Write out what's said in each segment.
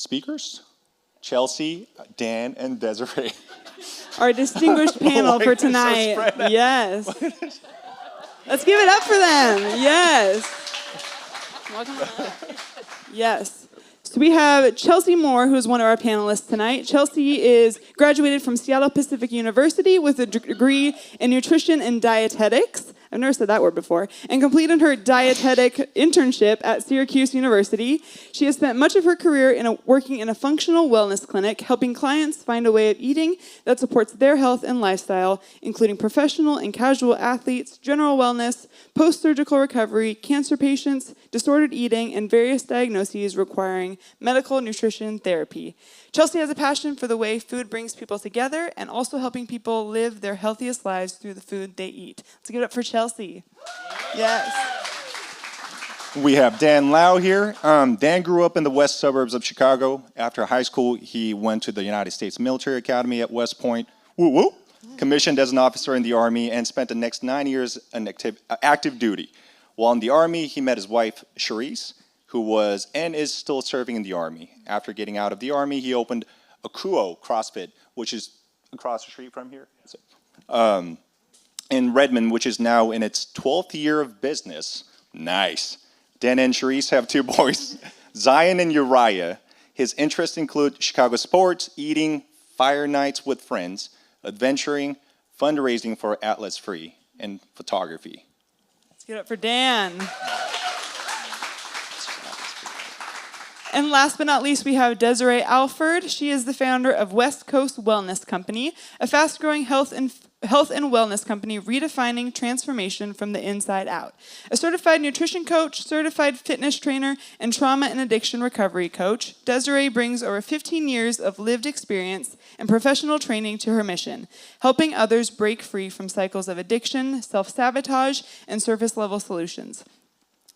speakers, Chelsea, Dan, and Desiree. Our distinguished panel for tonight. Yes. Let's give it up for them. Yes. Welcome on. Yes. So we have Chelsea Moore, who's one of our panelists tonight. Chelsea is graduated from Seattle Pacific University with a degree in nutrition and dietetics. I've never said that word before, and completed her dietetic internship at Syracuse University. She has spent much of her career working in a functional wellness clinic, helping clients find a way of eating that supports their health and lifestyle, including professional and casual athletes, general wellness, post-surgical recovery, cancer patients, disordered eating, and various diagnoses requiring medical nutrition therapy. Chelsea has a passion for the way food brings people together and also helping people live their healthiest lives through the food they eat. Let's give it up for Chelsea. Yes. We have Dan Lau here. Dan grew up in the west suburbs of Chicago. After high school, he went to the United States Military Academy at West Point, commissioned as an officer in the Army, and spent the next 9 years in active duty. While in the Army, he met his wife, Charisse, who was and is still serving in the Army. After getting out of the Army, he opened Akuo CrossFit, which is across the street from here, in Redmond, which is now in its 12th year of business. Nice. Dan and Charisse have 2 boys, Zion and Uriah. His interests include Chicago sports, eating, fire nights with friends, adventuring, fundraising for Atlas Free, and photography. Let's get it up for Dan. And last but not least, we have Desiree Alford. She is the founder of West Coast Wellness Company, a fast-growing health and wellness company redefining transformation from the inside out. A certified nutrition coach, certified fitness trainer, and trauma and addiction recovery coach, Desiree brings over 15 years of lived experience and professional training to her mission, helping others break free from cycles of addiction, self-sabotage, and surface-level solutions.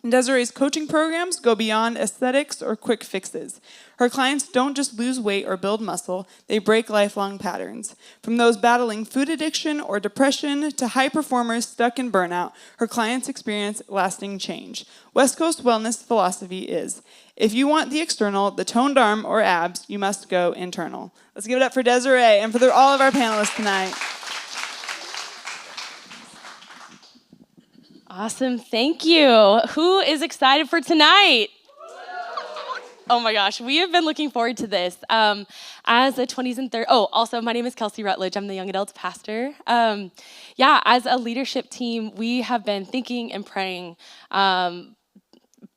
Desiree's coaching programs go beyond aesthetics or quick fixes. Her clients don't just lose weight or build muscle, they break lifelong patterns. From those battling food addiction or depression to high performers stuck in burnout, her clients experience lasting change. West Coast Wellness philosophy is, if you want the external, the toned arm or abs, you must go internal. Let's give it up for Desiree and for all of our panelists tonight. Awesome, thank you. Who is excited for tonight? Oh my gosh, we have been looking forward to this. As a 20s and 30s, also my name is Kelsey Rutledge, I'm the young adults pastor. As a leadership team, we have been thinking and praying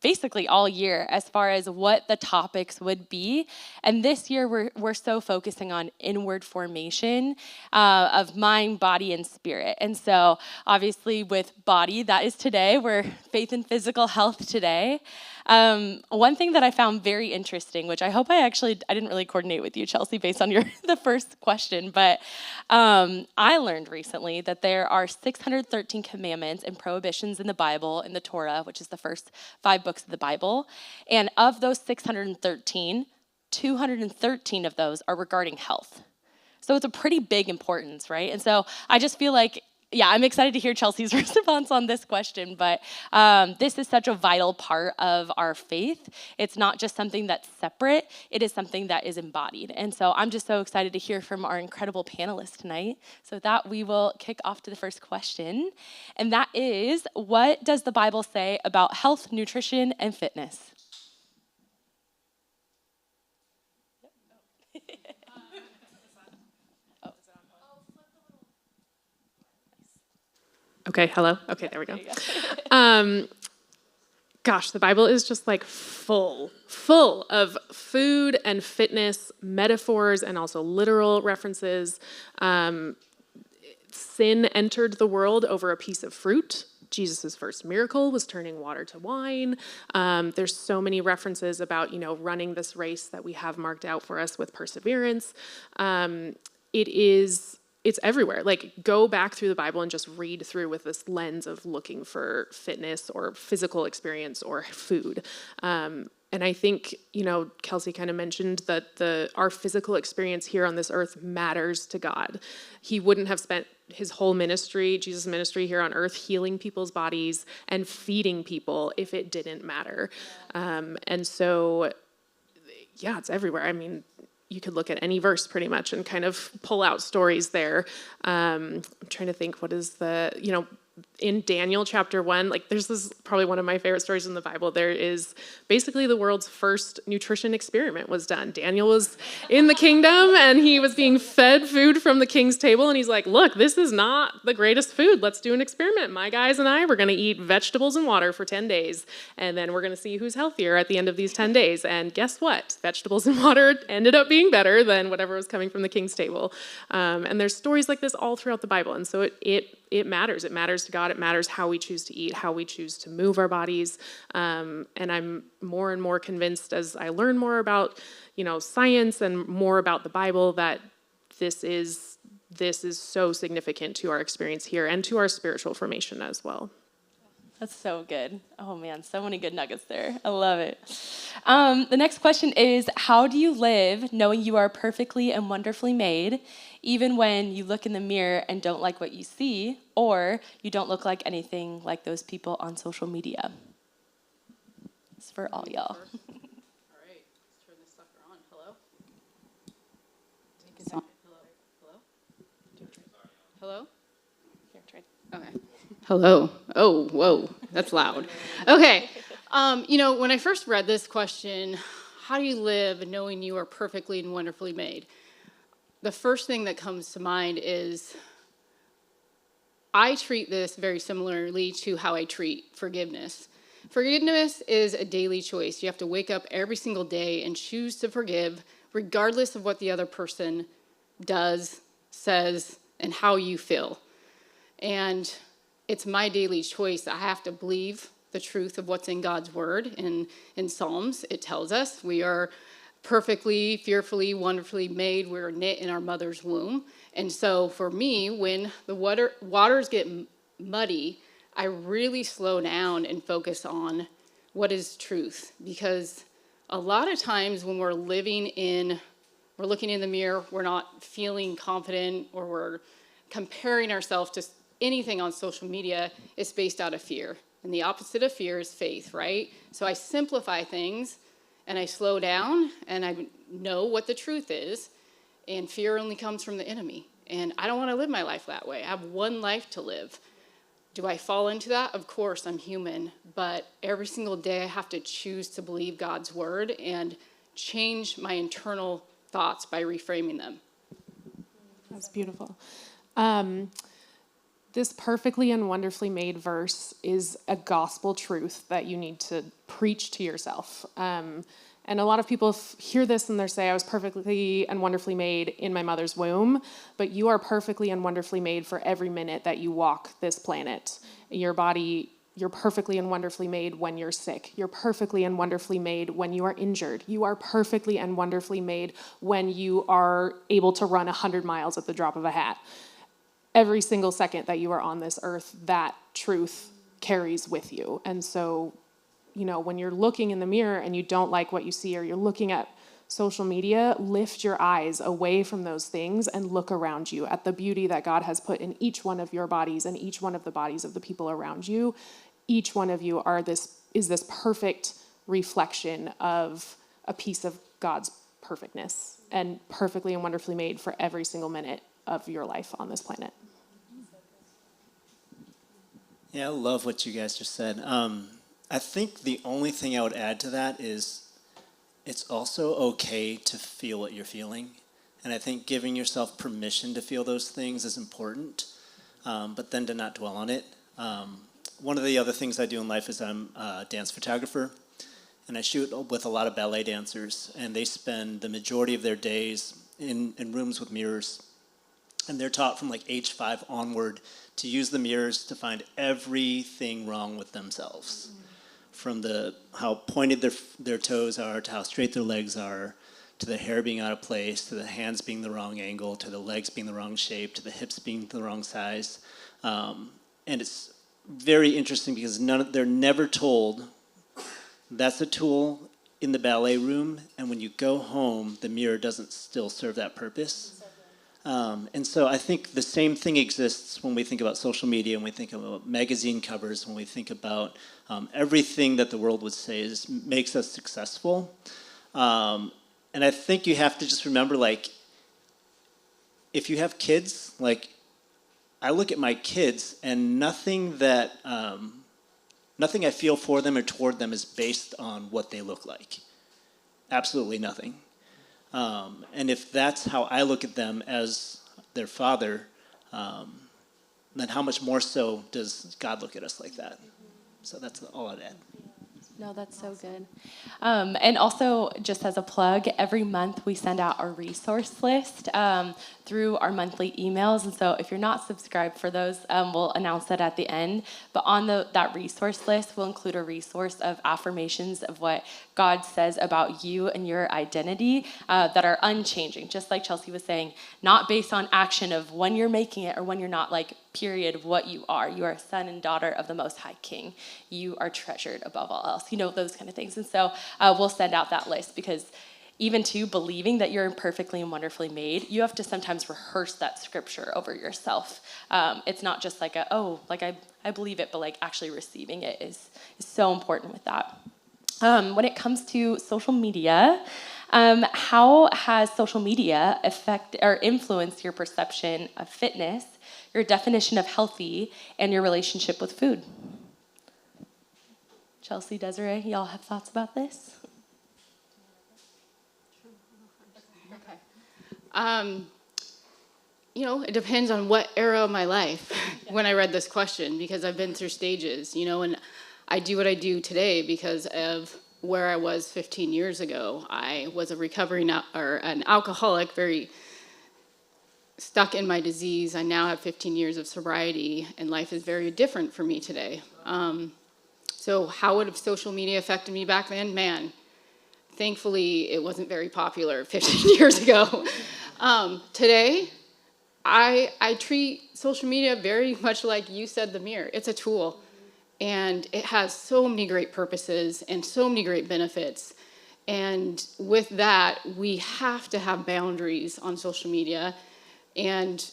basically all year as far as what the topics would be. And this year we're so focusing on inward formation of mind, body, and spirit. And so obviously with body, that is today. We're faith and physical health today. One thing that I found very interesting, which I hope I didn't really coordinate with you, Chelsea, based on the first question, but I learned recently that there are 613 commandments and prohibitions in the Bible, in the Torah, which is the first 5 books of the Bible. And of those 613, 213 of those are regarding health. So it's a pretty big importance, right? And so I just feel like, I'm excited to hear Chelsea's response on this question, but this is such a vital part of our faith. It's not just something that's separate, it is something that is embodied. And so I'm just so excited to hear from our incredible panelists tonight. So with that, we will kick off to the first question, and that is, what does the Bible say about health, nutrition, and fitness? Okay, hello? Okay, there we go. Gosh, the Bible is just like full of food and fitness metaphors and also literal references. Sin entered the world over a piece of fruit. Jesus' first miracle was turning water to wine. There's so many references about, running this race that we have marked out for us with perseverance. It's everywhere. Like, go back through the Bible and just read through with this lens of looking for fitness or physical experience or food. And I think, Kelsey kind of mentioned that our physical experience here on this earth matters to God. He wouldn't have spent his whole ministry, Jesus' ministry here on earth, healing people's bodies and feeding people if it didn't matter. And so yeah, it's everywhere. I mean, you could look at any verse pretty much and kind of pull out stories there. I'm trying to think, what is the, in Daniel chapter 1, like there's this probably one of my favorite stories in the Bible. There is basically the world's first nutrition experiment was done. Daniel was in the kingdom and he was being fed food from the king's table. And he's like, look, this is not the greatest food. Let's do an experiment. My guys and I, we're going to eat vegetables and water for 10 days. And then we're going to see who's healthier at the end of these 10 days. And guess what? Vegetables and water ended up being better than whatever was coming from the king's table. And there's stories like this all throughout the Bible. And so it matters. It matters to God. It matters how we choose to eat, how we choose to move our bodies. And I'm more and more convinced as I learn more about, science and more about the Bible that this is so significant to our experience here and to our spiritual formation as well. That's so good. Oh man, so many good nuggets there. I love it. The next question is, how do you live knowing you are perfectly and wonderfully made, even when you look in the mirror and don't like what you see, or you don't look like anything like those people on social media? It's for all y'all. All right, let's turn this sucker on. Hello? Take it on. Hello? Here, try. Okay. Hello. Oh, whoa, that's loud. Okay. When I first read this question, how do you live knowing you are perfectly and wonderfully made? The first thing that comes to mind is I treat this very similarly to how I treat forgiveness. Forgiveness is a daily choice. You have to wake up every single day and choose to forgive, regardless of what the other person does, says, and how you feel. And it's my daily choice. I have to believe the truth of what's in God's word. In Psalms, it tells us we are perfectly, fearfully, wonderfully made. We're knit in our mother's womb. And so for me, when the waters get muddy, I really slow down and focus on what is truth. Because a lot of times when we're looking in the mirror, we're not feeling confident, or we're comparing ourselves to anything on social media is based out of fear. And the opposite of fear is faith, right? So I simplify things and I slow down and I know what the truth is. And fear only comes from the enemy. And I don't want to live my life that way. I have one life to live. Do I fall into that? Of course, I'm human. But every single day I have to choose to believe God's word and change my internal thoughts by reframing them. That's beautiful. This perfectly and wonderfully made verse is a gospel truth that you need to preach to yourself. And a lot of people hear this and they say, I was perfectly and wonderfully made in my mother's womb, but you are perfectly and wonderfully made for every minute that you walk this planet. Your body, you're perfectly and wonderfully made when you're sick. You're perfectly and wonderfully made when you are injured. You are perfectly and wonderfully made when you are able to run 100 miles at the drop of a hat. Every single second that you are on this earth, that truth carries with you. And so, when you're looking in the mirror and you don't like what you see, or you're looking at social media, lift your eyes away from those things and look around you at the beauty that God has put in each one of your bodies and each one of the bodies of the people around you. Each one of you is this perfect reflection of a piece of God's perfectness, and perfectly and wonderfully made for every single minute of your life on this planet. Yeah, I love what you guys just said. I think the only thing I would add to that is it's also okay to feel what you're feeling. And I think giving yourself permission to feel those things is important, but then to not dwell on it. One of the other things I do in life is I'm a dance photographer, and I shoot with a lot of ballet dancers, and they spend the majority of their days in rooms with mirrors. And they're taught from like age 5 onward to use the mirrors to find everything wrong with themselves. From how pointed their toes are, to how straight their legs are, to the hair being out of place, to the hands being the wrong angle, to the legs being the wrong shape, to the hips being the wrong size. And it's very interesting because they're never told that's a tool in the ballet room, and when you go home, the mirror doesn't still serve that purpose. And so I think the same thing exists when we think about social media, when we think about magazine covers, when we think about everything that the world would say makes us successful. And I think you have to just remember, like, if you have kids, like, I look at my kids, and nothing I feel for them or toward them is based on what they look like. Absolutely nothing. And if that's how I look at them as their father, then how much more so does God look at us like that? So that's all I'd add. No, that's so good. And also, just as a plug, every month we send out a resource list through our monthly emails. And so if you're not subscribed for those, we'll announce that at the end. But on that resource list, we'll include a resource of affirmations of what God says about you and your identity that are unchanging. Just like Chelsea was saying, not based on action of when you're making it or when you're not, like, period of what you are. You are a son and daughter of the Most High King. You are treasured above all else. You know, those kind of things. And so we'll send out that list because even to believing that you're perfectly and wonderfully made, you have to sometimes rehearse that scripture over yourself. It's not just like I believe it, but like actually receiving it is so important with that. When it comes to social media, how has social media affect or influenced your perception of fitness, your definition of healthy, and your relationship with food? Chelsea, Desiree, y'all have thoughts about this? It depends on what era of my life when I read this question, because I've been through stages, and I do what I do today because of where I was 15 years ago. I was a recovering an alcoholic, very stuck in my disease. I now have 15 years of sobriety, and life is very different for me today. So how would have social media affected me back then? Man, thankfully it wasn't very popular 15 years ago. Today, I treat social media very much like you said, the mirror. It's a tool, and it has so many great purposes and so many great benefits. And with that, we have to have boundaries on social media, and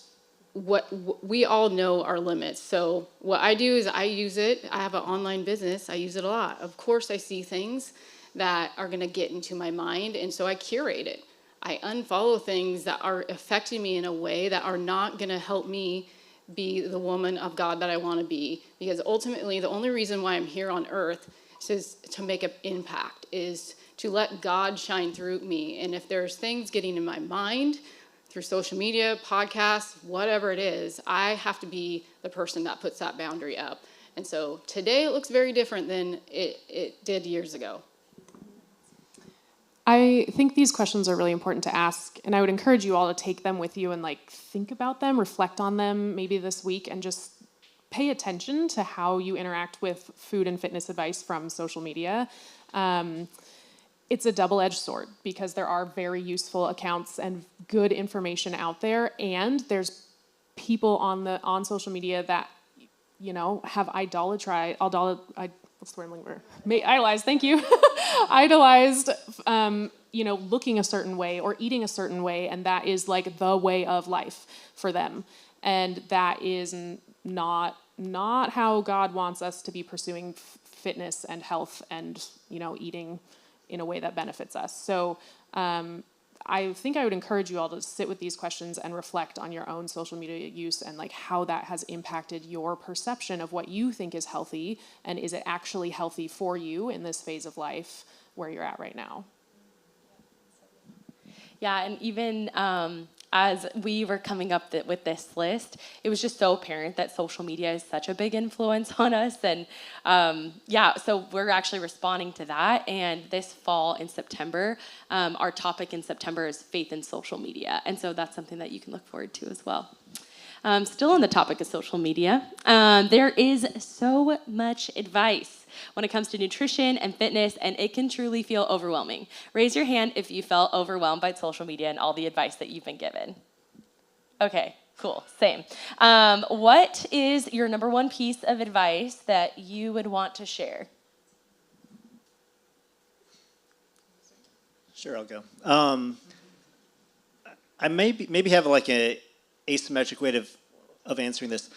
we all know our limits. So what I do is I use it. I have an online business. I use it a lot. Of course, I see things that are going to get into my mind, and so I curate it. I unfollow things that are affecting me in a way that are not going to help me be the woman of God that I want to be. Because ultimately, the only reason why I'm here on earth is to make an impact, is to let God shine through me. And if there's things getting in my mind, through social media, podcasts, whatever it is, I have to be the person that puts that boundary up. And so today it looks very different than it did years ago. I think these questions are really important to ask, and I would encourage you all to take them with you and think about them, reflect on them maybe this week, and just pay attention to how you interact with food and fitness advice from social media. It's a double-edged sword because there are very useful accounts and good information out there, and there's people on social media that have idolized. Thank you. Idolized, looking a certain way or eating a certain way, and that is like the way of life for them, and that is not how God wants us to be pursuing fitness and health and eating in a way that benefits us. So I think I would encourage you all to sit with these questions and reflect on your own social media use and how that has impacted your perception of what you think is healthy, and is it actually healthy for you in this phase of life where you're at right now. Yeah, and even as we were coming up with this list, it was just so apparent that social media is such a big influence on us. And so we're actually responding to that. And this fall in September, our topic in September is faith in social media. And so that's something that you can look forward to as well. Still on the topic of social media, there is so much advice when it comes to nutrition and fitness, and it can truly feel overwhelming. Raise your hand if you felt overwhelmed by social media and all the advice that you've been given. Okay, cool, same. What is your number one piece of advice that you would want to share? Sure, I'll go. I maybe have a asymmetric way of answering this.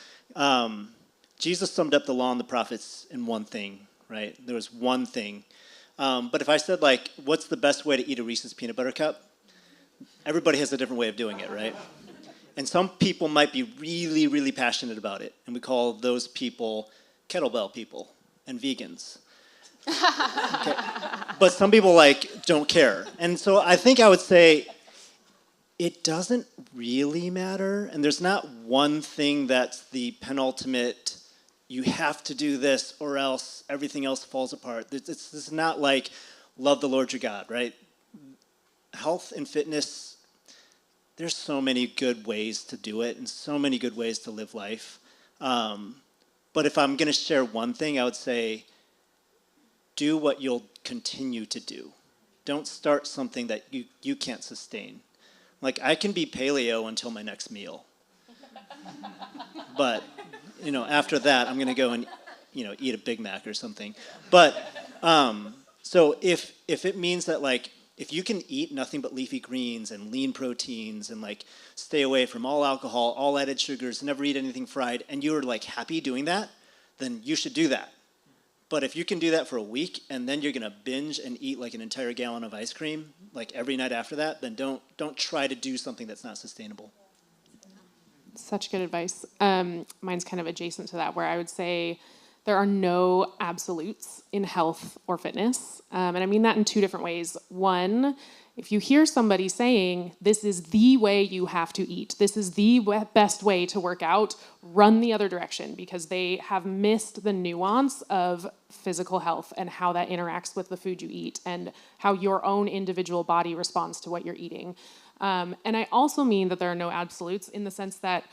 Jesus summed up the law and the prophets in one thing, right? There was one thing. But if I said, like, what's the best way to eat a Reese's peanut butter cup? Everybody has a different way of doing it, right? And some people might be really, really passionate about it. And we call those people kettlebell people and vegans. Okay. But some people, like, don't care. And so I think I would say it doesn't really matter. And there's not one thing that's the penultimate, you have to do this or else everything else falls apart. It's not like love the Lord your God, right? Health and fitness, there's so many good ways to do it and so many good ways to live life. But if I'm going to share one thing, I would say do what you'll continue to do. Don't start something that you can't sustain. Like, I can be paleo until my next meal. But, after that, I'm going to go and, eat a Big Mac or something. But, so if it means that, like, if you can eat nothing but leafy greens and lean proteins and, like, stay away from all alcohol, all added sugars, never eat anything fried, and you're, like, happy doing that, then you should do that. But if you can do that for a week and then you're going to binge and eat, like, an entire gallon of ice cream, like, every night after that, then don't try to do something that's not sustainable. Such good advice. Mine's kind of adjacent to that, where I would say there are no absolutes in health or fitness. And I mean that in two different ways. One, if you hear somebody saying, this is the way you have to eat, this is the best way to work out, run the other direction, because they have missed the nuance of physical health and how that interacts with the food you eat and how your own individual body responds to what you're eating. And I also mean that there are no absolutes in the sense that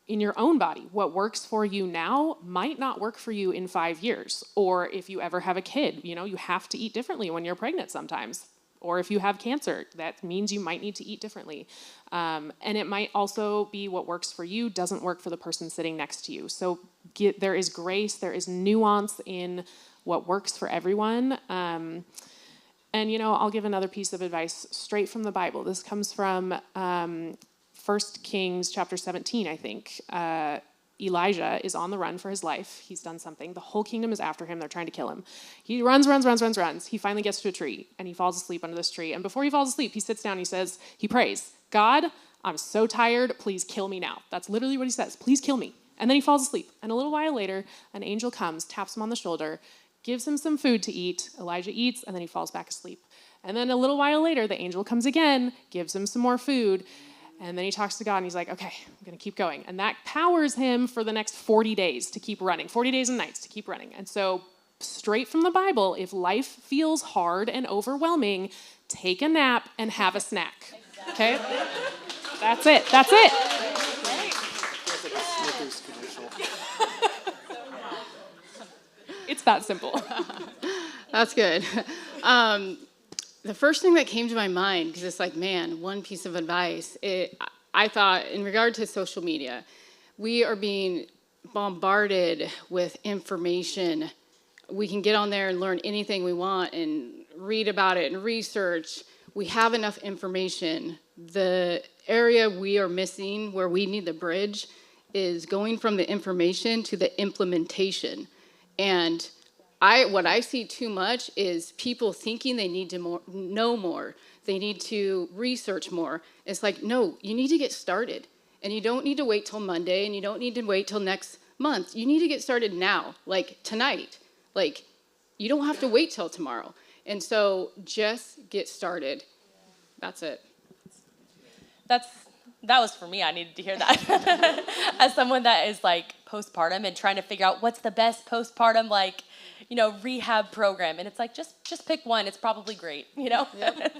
in your own body, what works for you now might not work for you in 5 years. Or if you ever have a kid, you have to eat differently when you're pregnant sometimes. Or if you have cancer, that means you might need to eat differently. And it might also be what works for you doesn't work for the person sitting next to you. So there is grace, there is nuance in what works for everyone. And, I'll give another piece of advice straight from the Bible. This comes from 1 Kings chapter 17, I think. Elijah is on the run for his life. He's done something. The whole kingdom is after him. They're trying to kill him. He runs. He finally gets to a tree, and he falls asleep under this tree. And before he falls asleep, he sits down, he prays, God, I'm so tired. Please kill me now. That's literally what he says. Please kill me. And then he falls asleep. And a little while later, an angel comes, taps him on the shoulder, gives him some food to eat. Elijah eats, and then he falls back asleep. And then a little while later, the angel comes again, gives him some more food. And then he talks to God, and he's like, okay, I'm going to keep going. And that powers him for the next 40 days to keep running, 40 days and nights to keep running. And so straight from the Bible, if life feels hard and overwhelming, take a nap and have a snack. Okay? That's it. It's that simple. That's good. The first thing that came to my mind, because it's like, man, one piece of advice, I thought in regard to social media, we are being bombarded with information. We can get on there and learn anything we want and read about it and research. We have enough information. The area we are missing, where we need the bridge, is going from the information to the implementation. And what I see too much is people thinking they need to know more. They need to research more. It's like, no, you need to get started. And you don't need to wait till Monday, and you don't need to wait till next month. You need to get started now, like tonight. Like, you don't have to wait till tomorrow. And so just get started. That's it. That was for me. I needed to hear that. As someone that is like postpartum and trying to figure out what's the best postpartum rehab program. And it's like, just pick one. It's probably great, Yep.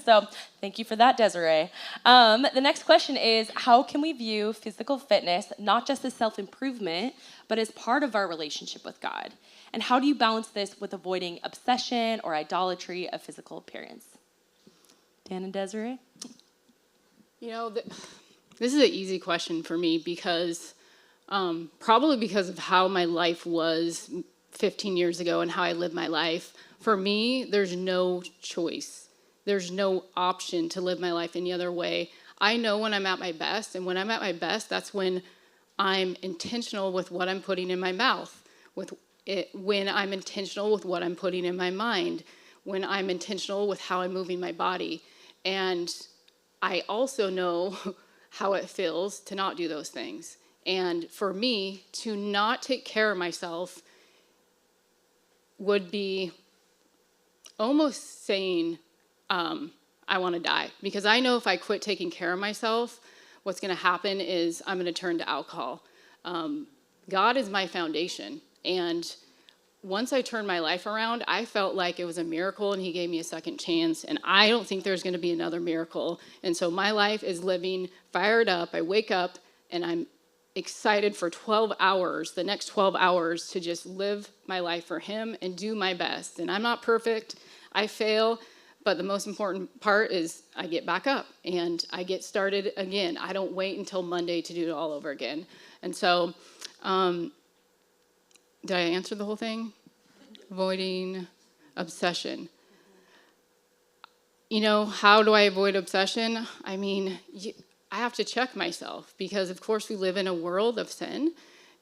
So thank you for that, Desiree. The next question is, how can we view physical fitness not just as self-improvement, but as part of our relationship with God? And how do you balance this with avoiding obsession or idolatry of physical appearance? Dan and Desiree? This is an easy question for me because probably because of how my life was 15 years ago and how I live my life. For me, there's no choice. There's no option to live my life any other way. I know when I'm at my best, and when I'm at my best, that's when I'm intentional with what I'm putting in my mouth, when I'm intentional with what I'm putting in my mind, when I'm intentional with how I'm moving my body. And I also know how it feels to not do those things. And for me, to not take care of myself would be almost saying, I want to die. Because I know if I quit taking care of myself, what's going to happen is I'm going to turn to alcohol. God is my foundation. And once I turned my life around, I felt like it was a miracle and he gave me a second chance. And I don't think there's going to be another miracle. And so my life is living fired up. I wake up and I'm excited for 12 hours, the next 12 hours, to just live my life for him and do my best. And I'm not perfect. I fail. But the most important part is I get back up and I get started again. I don't wait until Monday to do it all over again. And so, did I answer the whole thing? Avoiding obsession. You know, how do I avoid obsession? I mean, I have to check myself because, of course, we live in a world of sin,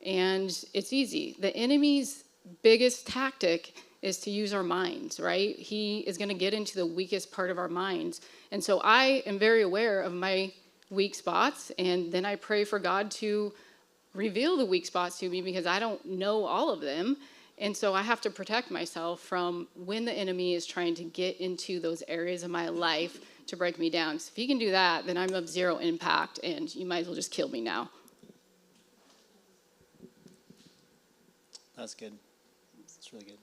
and it's easy. The enemy's biggest tactic is to use our minds, right? He is going to get into the weakest part of our minds. And so I am very aware of my weak spots, and then I pray for God to reveal the weak spots to me because I don't know all of them. And so I have to protect myself from when the enemy is trying to get into those areas of my life to break me down. So if he can do that, then I'm of zero impact, and you might as well just kill me now. That's good. That's really good.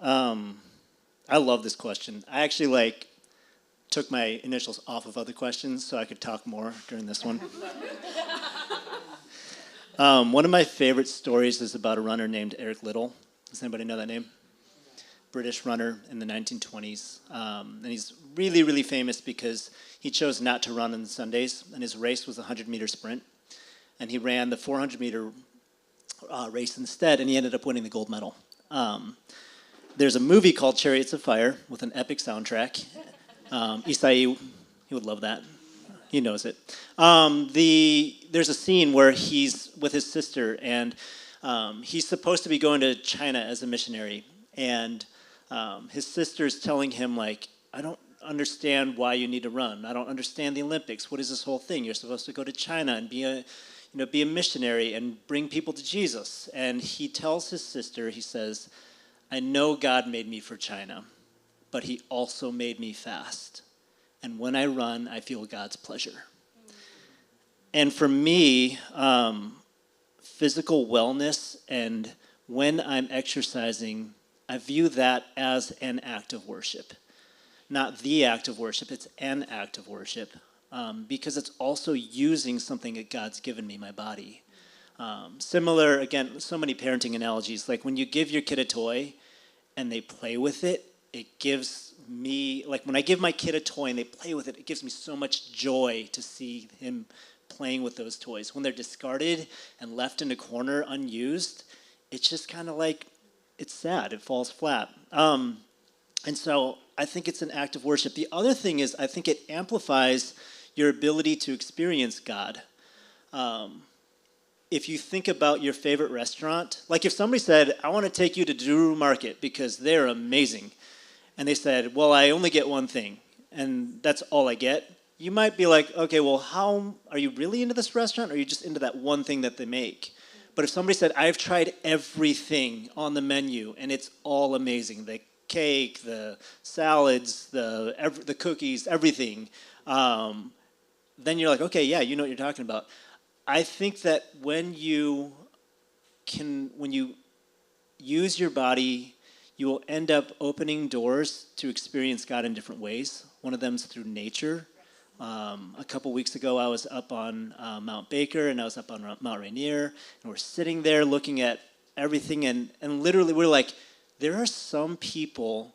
I love this question. I actually took my initials off of other questions so I could talk more during this one. One of my favorite stories is about a runner named Eric Liddell. Does anybody know that name? British runner in the 1920s. And he's really, really famous because he chose not to run on Sundays, and his race was a 100-meter sprint. And he ran the 400-meter race instead, and he ended up winning the gold medal. There's a movie called Chariots of Fire with an epic soundtrack. Isai, he would love that. He knows it. There's a scene where he's with his sister, and he's supposed to be going to China as a missionary. And his sister's telling him, I don't understand why you need to run. I don't understand the Olympics. What is this whole thing? You're supposed to go to China and be a missionary and bring people to Jesus. And he tells his sister, he says, I know God made me for China, but he also made me fast. And when I run, I feel God's pleasure. And for me, physical wellness and when I'm exercising, I view that as an act of worship. Not the act of worship, it's an act of worship. Because it's also using something that God's given me, my body. Similar, again, so many parenting analogies. Like when you give your kid a toy and they play with it, it gives me, when I give my kid a toy and they play with it, it gives me so much joy to see him playing with those toys. When they're discarded and left in a corner unused, it's just kind of it's sad, it falls flat. And so I think it's an act of worship. The other thing is I think it amplifies your ability to experience God. If you think about your favorite restaurant, if somebody said, I want to take you to Drew Market because they're amazing, and they said, well, I only get one thing, and that's all I get, you might be like, okay, well, how are you really into this restaurant, or are you just into that one thing that they make? But if somebody said, I've tried everything on the menu, and it's all amazing, the cake, the salads, the cookies, everything, then you're like, okay, yeah, you know what you're talking about. I think that when you use your body, you will end up opening doors to experience God in different ways. One of them is through nature. A couple weeks ago, I was up on Mount Baker, and I was up on Mount Rainier, and we're sitting there looking at everything, and literally we're like, there are some people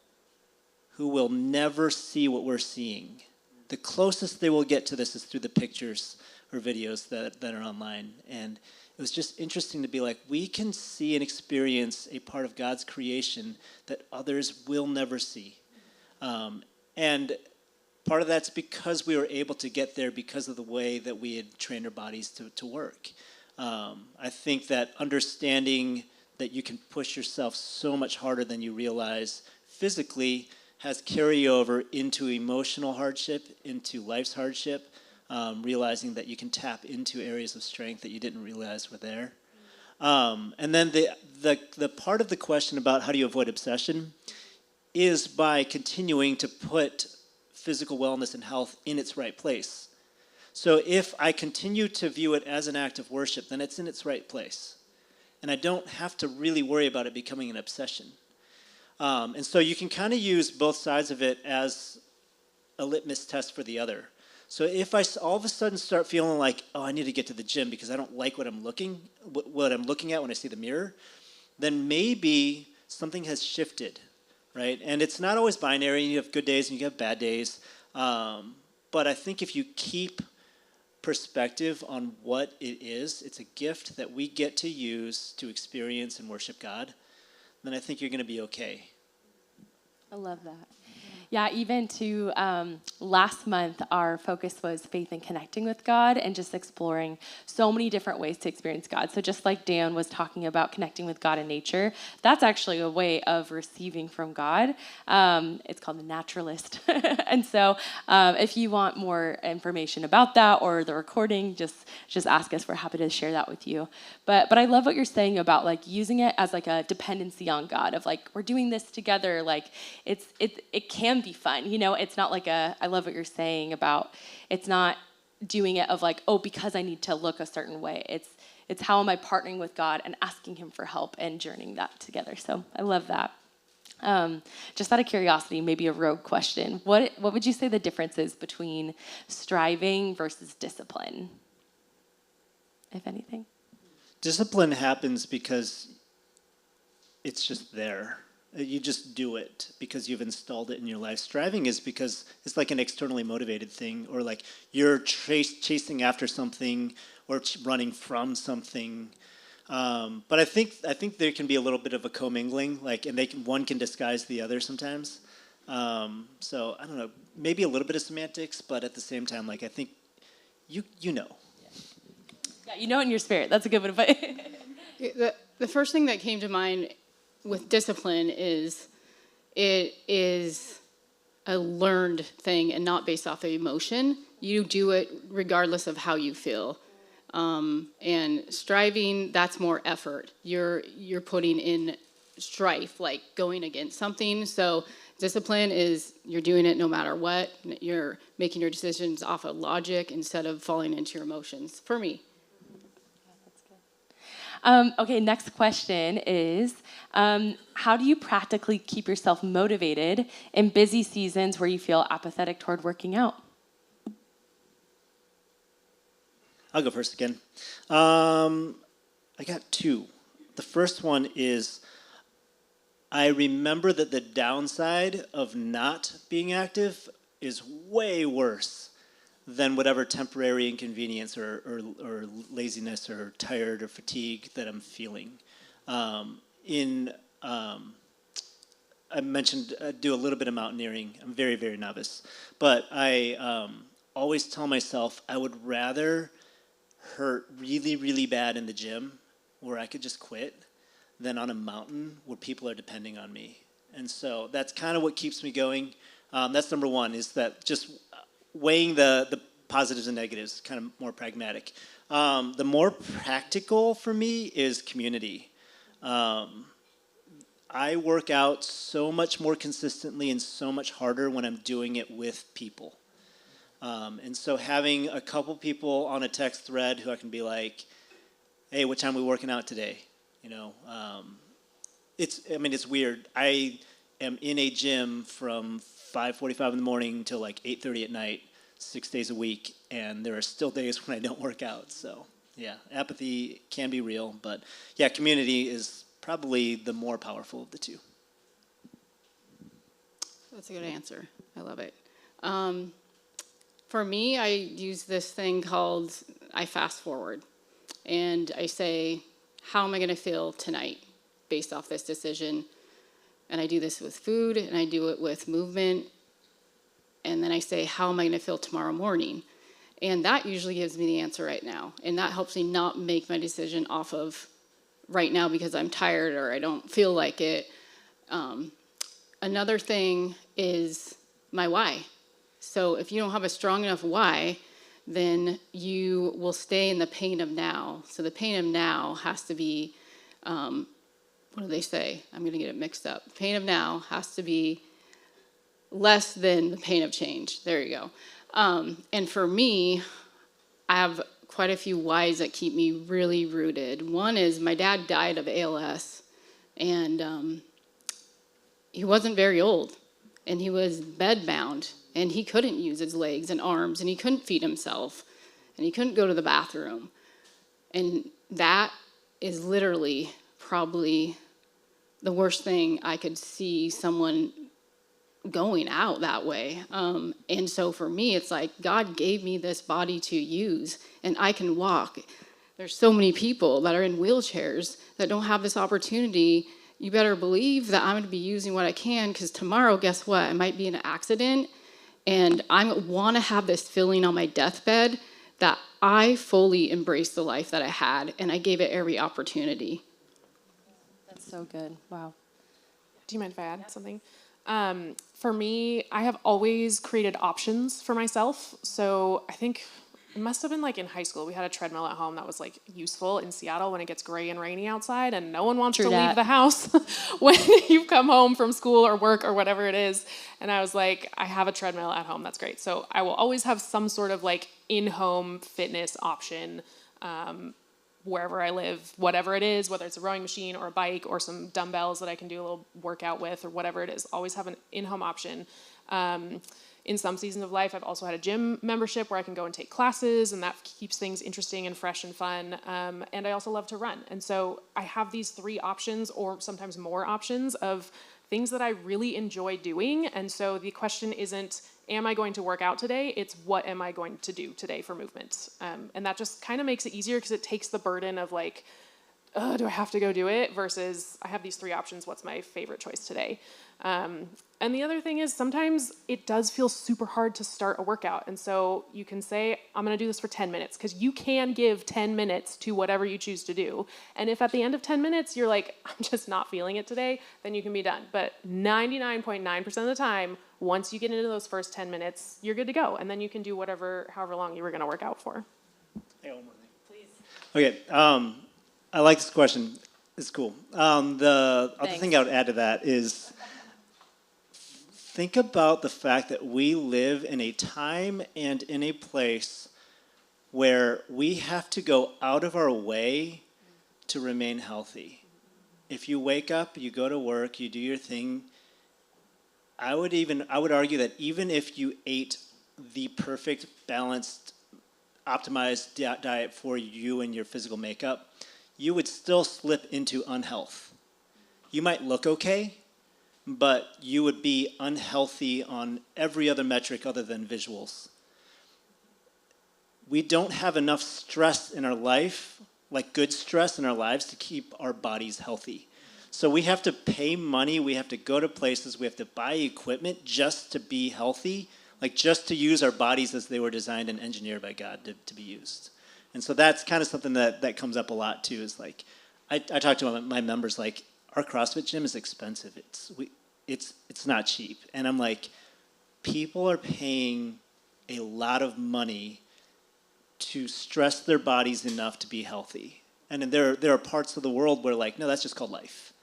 who will never see what we're seeing. The closest they will get to this is through the pictures or videos that are online. And it was just interesting to be like, we can see and experience a part of God's creation that others will never see. And part of that's because we were able to get there because of the way that we had trained our bodies to work. I think that understanding that you can push yourself so much harder than you realize physically has carryover into emotional hardship, into life's hardship, realizing that you can tap into areas of strength that you didn't realize were there. And then the part of the question about how do you avoid obsession is by continuing to put physical wellness and health in its right place. So if I continue to view it as an act of worship, then it's in its right place. And I don't have to really worry about it becoming an obsession. And so you can kind of use both sides of it as a litmus test for the other. So if I all of a sudden start feeling like, oh, I need to get to the gym because I don't like what I'm looking at when I see the mirror, then maybe something has shifted, right? And it's not always binary. You have good days and you have bad days. But I think if you keep perspective on what it is, it's a gift that we get to use to experience and worship God, then I think you're going to be okay. I love that. Yeah, even to last month, our focus was faith and connecting with God and just exploring so many different ways to experience God. So just like Dan was talking about connecting with God in nature, that's actually a way of receiving from God. It's called the naturalist. And so if you want more information about that or the recording, just ask us. We're happy to share that with you. But I love what you're saying about like using it as like a dependency on God of like, we're doing this together. Like it can be fun, it's not like I love what you're saying about it's not doing it of like, oh, because I need to look a certain way. It's how am I partnering with God and asking him for help and journeying that together. So I love that. Just out of curiosity, maybe a rogue question. What would you say the difference is between striving versus discipline, if anything? Discipline happens because it's just there. You just do it because you've installed it in your life. Striving is because it's like an externally motivated thing, or like you're chasing after something or running from something. But I think there can be a little bit of a commingling, and one can disguise the other sometimes. So I don't know, maybe a little bit of semantics, but at the same time, I think you know. Yeah, you know in your spirit. That's a good one to put it. The first thing that came to mind with discipline is it is a learned thing and not based off of emotion. You do it regardless of how you feel. And striving, that's more effort. You're putting in strife, like going against something. So discipline is you're doing it no matter what. You're making your decisions off of logic instead of falling into your emotions, for me. Okay, next question is, how do you practically keep yourself motivated in busy seasons where you feel apathetic toward working out? I'll go first again. I got two. The first one is I remember that the downside of not being active is way worse than whatever temporary inconvenience or laziness or tired or fatigue that I'm feeling. I mentioned I do a little bit of mountaineering. I'm very, very novice. But I always tell myself I would rather hurt really, really bad in the gym where I could just quit than on a mountain where people are depending on me. And so that's kind of what keeps me going. That's number one, is that just weighing the positives and negatives, kind of more pragmatic. The more practical for me is community. I work out so much more consistently and so much harder when I'm doing it with people. And so having a couple people on a text thread who I can be like, hey, what time are we working out today? It's weird. I am in a gym from 5:45 in the morning till 8:30 at night, 6 days a week, and there are still days when I don't work out. So yeah, apathy can be real, but yeah, community is probably the more powerful of the two. That's a good answer. I love it. For me, I use this thing called I fast forward. And I say, how am I going to feel tonight based off this decision? And I do this with food, and I do it with movement. And then I say, how am I going to feel tomorrow morning? And that usually gives me the answer right now. And that helps me not make my decision off of right now because I'm tired or I don't feel like it. Another thing is my why. So if you don't have a strong enough why, then you will stay in the pain of now. So the pain of now has to be, what do they say? I'm going to get it mixed up. The pain of now has to be less than the pain of change. There you go. And for me, I have quite a few whys that keep me really rooted. One is my dad died of ALS, and he wasn't very old, and he was bedbound, and he couldn't use his legs and arms, and he couldn't feed himself, and he couldn't go to the bathroom. And that is literally probably the worst thing I could see someone going out that way. And so for me, it's like God gave me this body to use, and I can walk. There's so many people that are in wheelchairs that don't have this opportunity. You better believe that I'm going to be using what I can, because tomorrow, guess what? I might be in an accident, and I want to have this feeling on my deathbed that I fully embraced the life that I had, and I gave it every opportunity. That's so good. Wow. Do you mind if I add something? For me, I have always created options for myself. So I think it must have been like in high school. We had a treadmill at home that was like useful in Seattle when it gets gray and rainy outside, and no one wants to leave the house when you come home from school or work or whatever it is. And I was like, I have a treadmill at home. That's great. So I will always have some sort of like in-home fitness option wherever I live, whatever it is, whether it's a rowing machine or a bike or some dumbbells that I can do a little workout with or whatever it is, always have an in-home option. In some seasons of life, I've also had a gym membership where I can go and take classes, and that keeps things interesting and fresh and fun. And I also love to run. And so I have these 3 options, or sometimes more options, of things that I really enjoy doing. And so the question isn't, am I going to work out today? It's, what am I going to do today for movement? And that just kind of makes it easier, because it takes the burden of like, oh, do I have to go do it? Versus I have these 3 options. What's my favorite choice today? And the other thing is, sometimes it does feel super hard to start a workout. And so you can say, I'm going to do this for 10 minutes, because you can give 10 minutes to whatever you choose to do. And if at the end of 10 minutes, you're like, I'm just not feeling it today, then you can be done. But 99.9% of the time, once you get into those first 10 minutes, you're good to go. And then you can do however long you were going to work out for. Hey, one more thing. Please. Okay, I like this question. It's cool. The other thing I would add to that is, think about the fact that we live in a time and in a place where we have to go out of our way to remain healthy. If you wake up, you go to work, you do your thing, I would argue that even if you ate the perfect, balanced, optimized diet for you and your physical makeup, you would still slip into unhealth. You might look okay, but you would be unhealthy on every other metric other than visuals. We don't have enough stress in our life, like good stress in our lives, to keep our bodies healthy. So we have to pay money, we have to go to places, we have to buy equipment just to be healthy, like just to use our bodies as they were designed and engineered by God to be used. And so that's kind of something that comes up a lot too, is like, I talk to my members, like, our CrossFit gym is expensive. It's not cheap. And I'm like, people are paying a lot of money to stress their bodies enough to be healthy. And there are parts of the world where, like, no, that's just called life.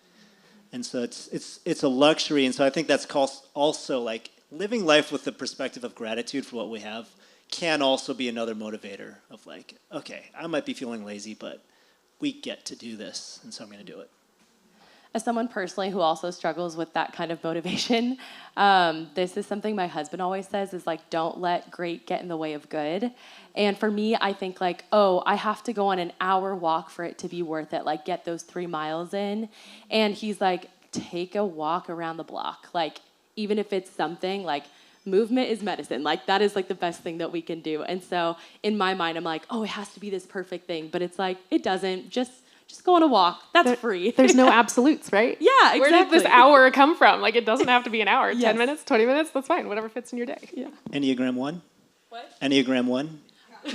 And so it's a luxury. And so I think that's called also, like, living life with the perspective of gratitude for what we have can also be another motivator of like, okay, I might be feeling lazy, but we get to do this, and so I'm going to do it. As someone personally who also struggles with that kind of motivation, this is something my husband always says, is like, don't let great get in the way of good. And for me, I think like, oh, I have to go on an hour walk for it to be worth it, like get those 3 miles in. And he's like, take a walk around the block. Like, even if it's something like, movement is medicine. Like, that is like the best thing that we can do. And so in my mind, I'm like, oh, it has to be this perfect thing. But it's like, it doesn't. Just go on a walk. That's free. There's no absolutes, right? Yeah, exactly. Where did this hour come from? Like, it doesn't have to be an hour. Yes. 10 minutes, 20 minutes, that's fine. Whatever fits in your day. Yeah. Enneagram 1? What? Enneagram 1?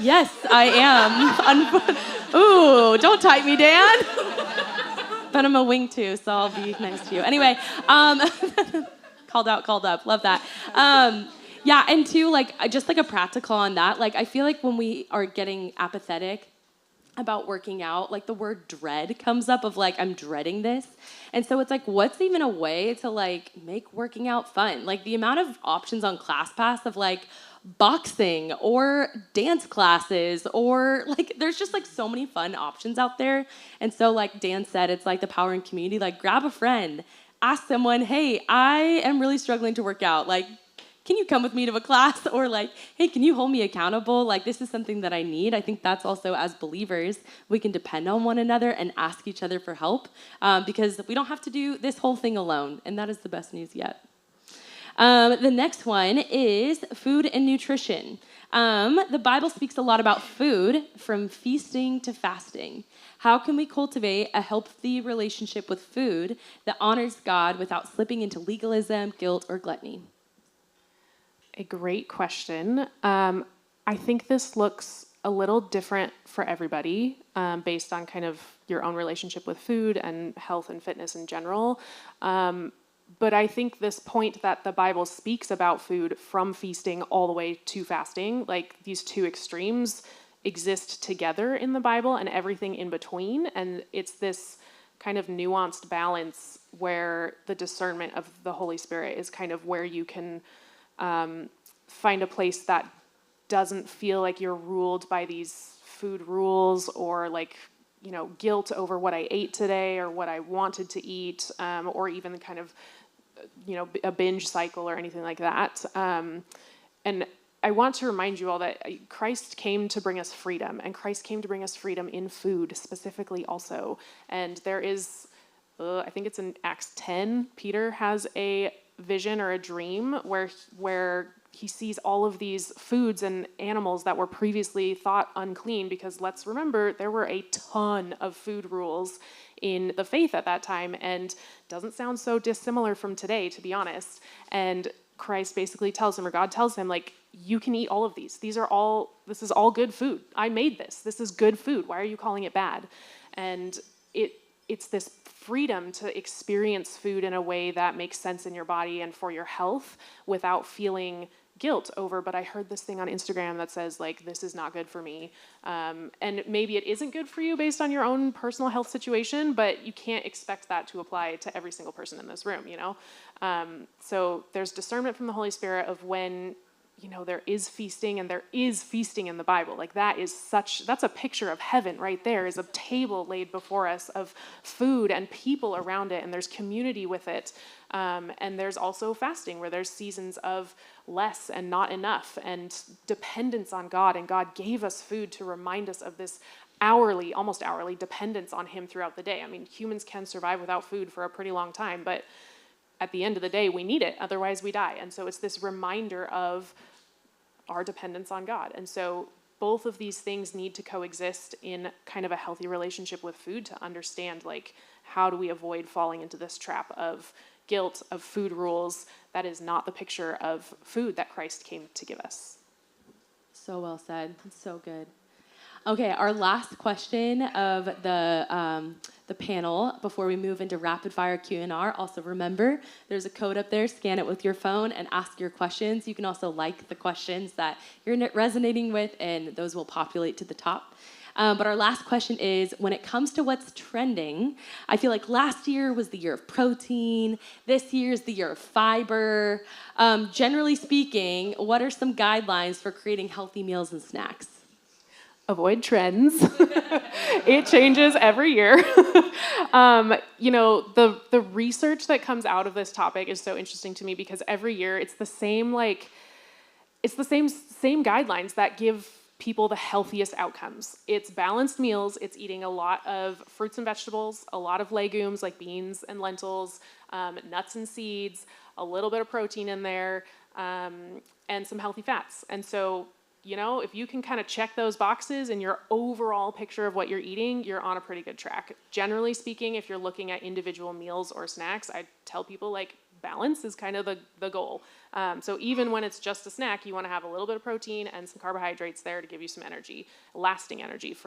Yes, I am. Ooh, don't type me, Dan. But I'm a wing too, so I'll be nice to you. Anyway, Called out, called up. Love that. Yeah, and two, like, just like a practical on that, like, I feel like when we are getting apathetic about working out, like the word dread comes up of like, I'm dreading this. And so it's like, what's even a way to like make working out fun? Like the amount of options on ClassPass of like boxing or dance classes or like, there's just like so many fun options out there. And so like Dan said, it's like the power in community, like grab a friend, ask someone, hey, I am really struggling to work out. Like, can you come with me to a class? Or like, hey, can you hold me accountable? Like, this is something that I need. I think that's also, as believers, we can depend on one another and ask each other for help because we don't have to do this whole thing alone. And that is the best news yet. The next one is food and nutrition. The Bible speaks a lot about food, from feasting to fasting. How can we cultivate a healthy relationship with food that honors God without slipping into legalism, guilt, or gluttony? A great question. I think this looks a little different for everybody based on kind of your own relationship with food and health and fitness in general. But I think this point that the Bible speaks about food from feasting all the way to fasting, like these two extremes exist together in the Bible and everything in between. And it's this kind of nuanced balance where the discernment of the Holy Spirit is kind of where you can find a place that doesn't feel like you're ruled by these food rules or like, you know, guilt over what I ate today or what I wanted to eat, or even kind of, you know, a binge cycle or anything like that. And I want to remind you all that Christ came to bring us freedom, and Christ came to bring us freedom in food specifically also. And there is, I think it's in Acts 10, Peter has a vision or a dream where he sees all of these foods and animals that were previously thought unclean, because let's remember there were a ton of food rules in the faith at that time, and doesn't sound so dissimilar from today, to be honest. And Christ basically tells him, or God tells him, like, you can eat all of these. This is all good food. I made this. This is good food. Why are you calling it bad? And it's this freedom to experience food in a way that makes sense in your body and for your health without feeling guilt over, but I heard this thing on Instagram that says, like, this is not good for me. And maybe it isn't good for you based on your own personal health situation, but you can't expect that to apply to every single person in this room, you know? So there's discernment from the Holy Spirit of when, you know, there is feasting, and there is feasting in the Bible. Like, that's a picture of heaven right there, is a table laid before us of food and people around it, and there's community with it. And there's also fasting, where there's seasons of less and not enough and dependence on God. And God gave us food to remind us of this hourly, almost hourly dependence on him throughout the day. I mean, humans can survive without food for a pretty long time, but at the end of the day, we need it. Otherwise, we die. And so it's this reminder of our dependence on God. And so both of these things need to coexist in kind of a healthy relationship with food to understand, like, how do we avoid falling into this trap of guilt, of food rules that is not the picture of food that Christ came to give us. So well said. That's so good. Okay, our last question of the panel before we move into rapid fire Q&R. Also remember, there's a code up there. Scan it with your phone and ask your questions. You can also like the questions that you're resonating with, and those will populate to the top. But our last question is, when it comes to what's trending, I feel like last year was the year of protein. This year is the year of fiber. Generally speaking, what are some guidelines for creating healthy meals and snacks? Avoid trends. It changes every year. You know, the research that comes out of this topic is so interesting to me, because every year it's the same guidelines that give people the healthiest outcomes. It's balanced meals. It's eating a lot of fruits and vegetables, a lot of legumes like beans and lentils, nuts and seeds, a little bit of protein in there, and some healthy fats. And so, you know, if you can kind of check those boxes in your overall picture of what you're eating, you're on a pretty good track. Generally speaking, if you're looking at individual meals or snacks, I tell people, like, balance is kind of the goal. So even when it's just a snack, you want to have a little bit of protein and some carbohydrates there to give you some energy, lasting energy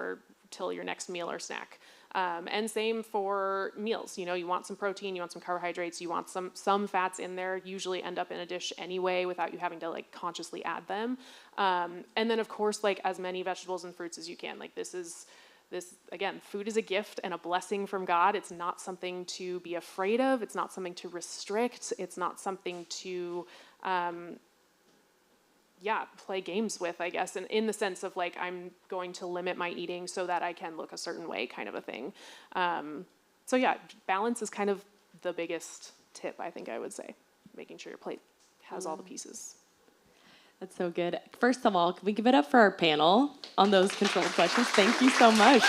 till your next meal or snack. And same for meals. You know, you want some protein, you want some carbohydrates, you want some fats in there, usually end up in a dish anyway without you having to like consciously add them. And then of course, like as many vegetables and fruits as you can. Like this, again, food is a gift and a blessing from God. It's not something to be afraid of. It's not something to restrict. It's not something to, play games with, I guess, and in the sense of like, I'm going to limit my eating so that I can look a certain way kind of a thing. So yeah, balance is kind of the biggest tip, I think I would say, making sure your plate has all the pieces. That's so good. First of all, can we give it up for our panel on those controlled questions? Thank you so much.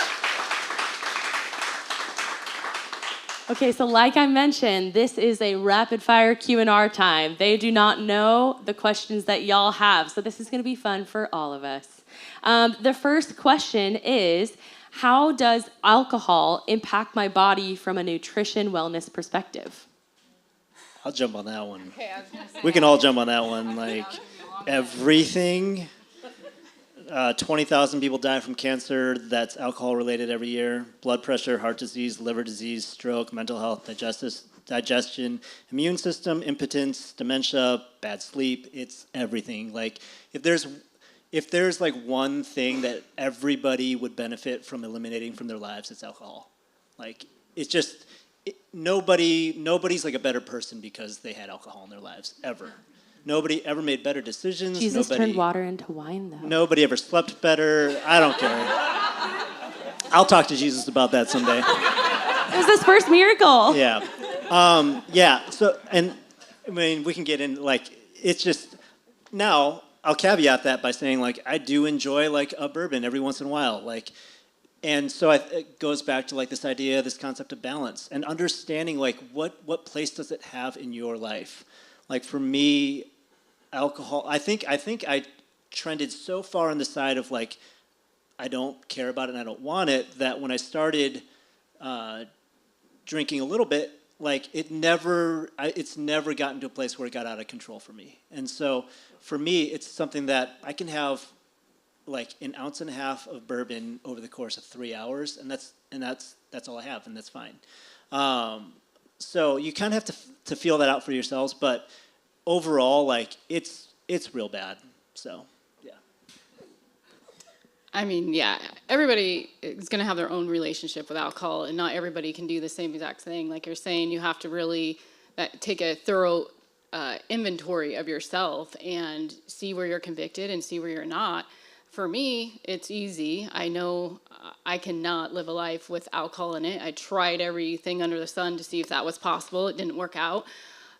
Okay, so like I mentioned, this is a rapid fire Q&R time. They do not know the questions that y'all have, so this is gonna be fun for all of us. The first question is, how does alcohol impact my body from a nutrition wellness perspective? I'll jump on that one. Okay, I was gonna say, we can all jump on that one. Like everything. 20,000 people die from cancer that's alcohol related every year. Blood pressure, heart disease, liver disease, stroke, mental health, digestion, immune system, impotence, dementia, bad sleep. It's everything. Like if there's like one thing that everybody would benefit from eliminating from their lives, it's alcohol. Like it's just nobody's like a better person because they had alcohol in their lives ever. Nobody ever made better decisions. Jesus turned water into wine, though. Nobody ever slept better. I don't care. I'll talk to Jesus about that someday. It was his first miracle. Yeah. So, and I mean, we can get in, like, it's just, now, I'll caveat that by saying, like, I do enjoy, like, a bourbon every once in a while. Like, and so it goes back to, like, this idea, this concept of balance and understanding, like, what place does it have in your life? Like, for me, alcohol, I think I trended so far on the side of like, I don't care about it and I don't want it, that when I started drinking a little bit, like it's never gotten to a place where it got out of control for me. And so for me, it's something that I can have like an ounce and a half of bourbon over the course of 3 hours, and that's all I have, and that's fine. So you kind of have to feel that out for yourselves, but overall, like, it's real bad, so, yeah. I mean, yeah, everybody is going to have their own relationship with alcohol, and not everybody can do the same exact thing. Like you're saying, you have to really take a thorough inventory of yourself and see where you're convicted and see where you're not. For me, it's easy. I know I cannot live a life with alcohol in it. I tried everything under the sun to see if that was possible. It didn't work out.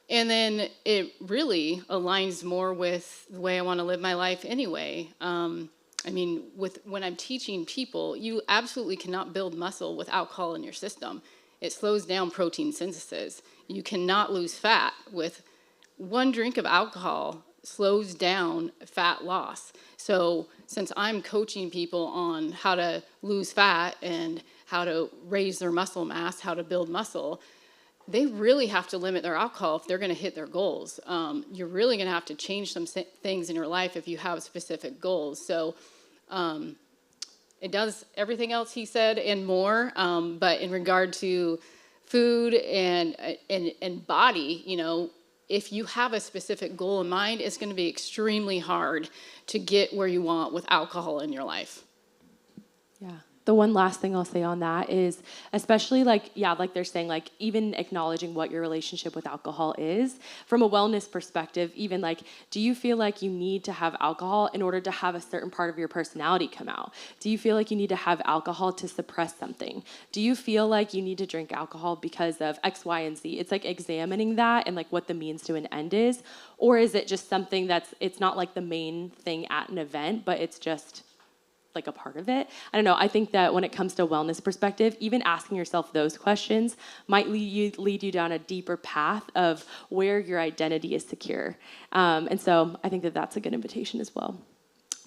And then it really aligns more with the way I want to live my life anyway. I mean, when I'm teaching people, you absolutely cannot build muscle with alcohol in your system. It slows down protein synthesis. You cannot lose fat with one drink of alcohol slows down fat loss. So since I'm coaching people on how to lose fat and how to raise their muscle mass, how to build muscle, they really have to limit their alcohol if they're going to hit their goals. You're really going to have to change some things in your life if you have specific goals. So it does everything else he said and more, but in regard to food and body, you know, if you have a specific goal in mind, it's going to be extremely hard to get where you want with alcohol in your life. Yeah. The one last thing I'll say on that is, especially like they're saying, like even acknowledging what your relationship with alcohol is from a wellness perspective, even like, do you feel like you need to have alcohol in order to have a certain part of your personality come out? Do you feel like you need to have alcohol to suppress something? Do you feel like you need to drink alcohol because of X, Y, and Z? It's like examining that and like what the means to an end is, or is it just something it's not like the main thing at an event, but it's just like a part of it. I don't know. I think that when it comes to a wellness perspective, even asking yourself those questions might lead you down a deeper path of where your identity is secure. And so I think that that's a good invitation as well.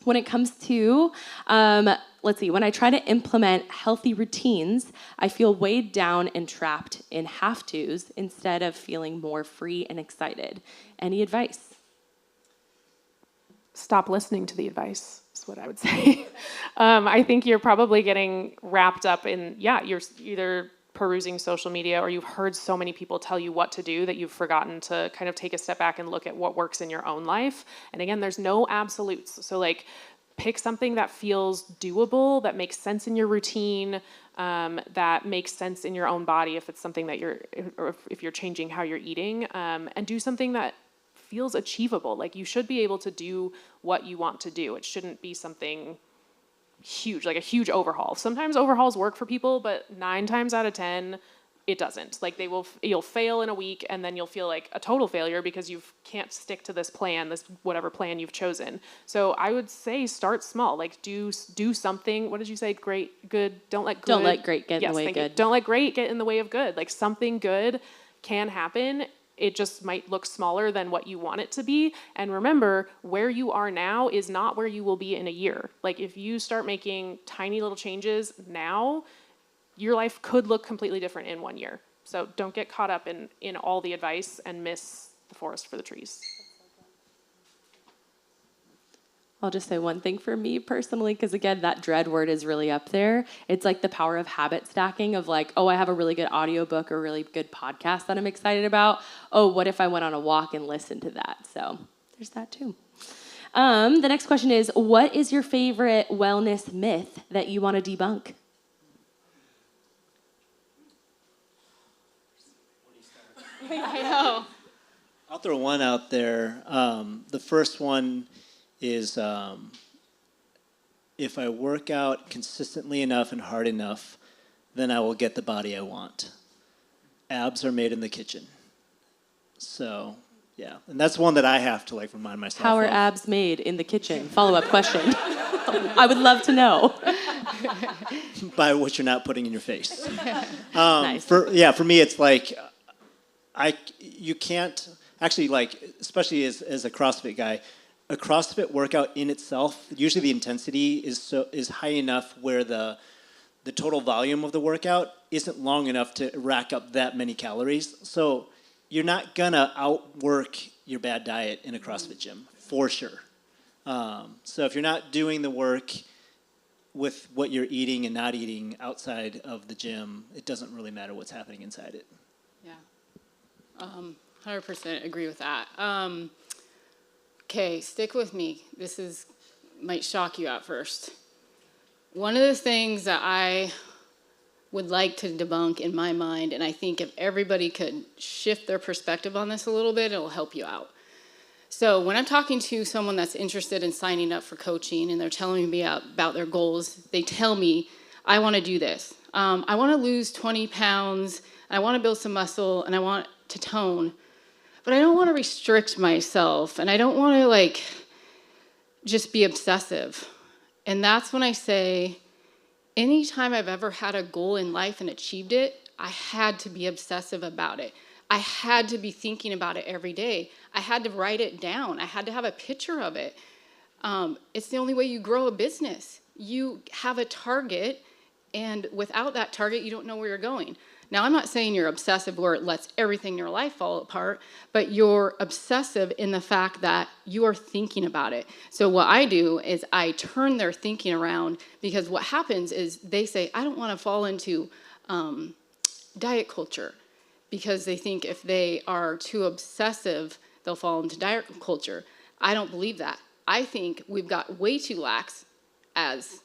When it comes to, when I try to implement healthy routines, I feel weighed down and trapped in have-tos instead of feeling more free and excited. Any advice? stop listening to the advice, is what I would say. I think you're probably getting wrapped up in, you're either perusing social media or you've heard so many people tell you what to do that you've forgotten to kind of take a step back and look at what works in your own life. And again, there's no absolutes. So like, pick something that feels doable, that makes sense in your routine, that makes sense in your own body if it's something that or if you're changing how you're eating, and do something that feels achievable. Like you should be able to do what you want to do. It shouldn't be something huge, like a huge overhaul. Sometimes overhauls work for people, but 9 times out of 10, it doesn't. Like you'll fail in a week and then you'll feel like a total failure because you can't stick to this plan, this whatever plan you've chosen. So I would say start small, like do something. What did you say? Great, good, don't let great get in the way of good. Don't let great get in the way of good. Like something good can happen. It just might look smaller than what you want it to be. And remember, where you are now is not where you will be in a year. Like if you start making tiny little changes now, your life could look completely different in 1 year. So don't get caught up in all the advice and miss the forest for the trees. I'll just say one thing for me personally, because again, that dread word is really up there. It's like the power of habit stacking of like, oh, I have a really good audiobook or really good podcast that I'm excited about. Oh, what if I went on a walk and listened to that? So there's that too. The next question is, what is your favorite wellness myth that you want to debunk? I know. I'll throw one out there. The first one is if I work out consistently enough and hard enough, then I will get the body I want. Abs are made in the kitchen. So, yeah. And that's one that I have to like remind myself How are of. abs made in the kitchen? Follow-up question. I would love to know. By what you're not putting in your face. Nice. For me, it's like, you can't, actually like, especially as a CrossFit guy, a CrossFit workout in itself, usually the intensity is high enough where the total volume of the workout isn't long enough to rack up that many calories. So you're not gonna outwork your bad diet in a CrossFit gym, for sure. So if you're not doing the work with what you're eating and not eating outside of the gym, it doesn't really matter what's happening inside it. Yeah, 100% agree with that. Okay, stick with me. This might shock you at first. One of the things that I would like to debunk in my mind, and I think if everybody could shift their perspective on this a little bit, it'll help you out. So when I'm talking to someone that's interested in signing up for coaching and they're telling me about their goals, they tell me, I want to do this. I want to lose 20 pounds, I want to build some muscle, and I want to tone. But I don't want to restrict myself, and I don't want to just be obsessive. And that's when I say, anytime I've ever had a goal in life and achieved it, I had to be obsessive about it. I had to be thinking about it every day. I had to write it down. I had to have a picture of it. It's the only way you grow a business. You have a target, and without that target, you don't know where you're going. Now, I'm not saying you're obsessive where it lets everything in your life fall apart, but you're obsessive in the fact that you are thinking about it. So what I do is I turn their thinking around, because what happens is they say, I don't want to fall into diet culture, because they think if they are too obsessive, they'll fall into diet culture. I don't believe that. I think we've got way too lax as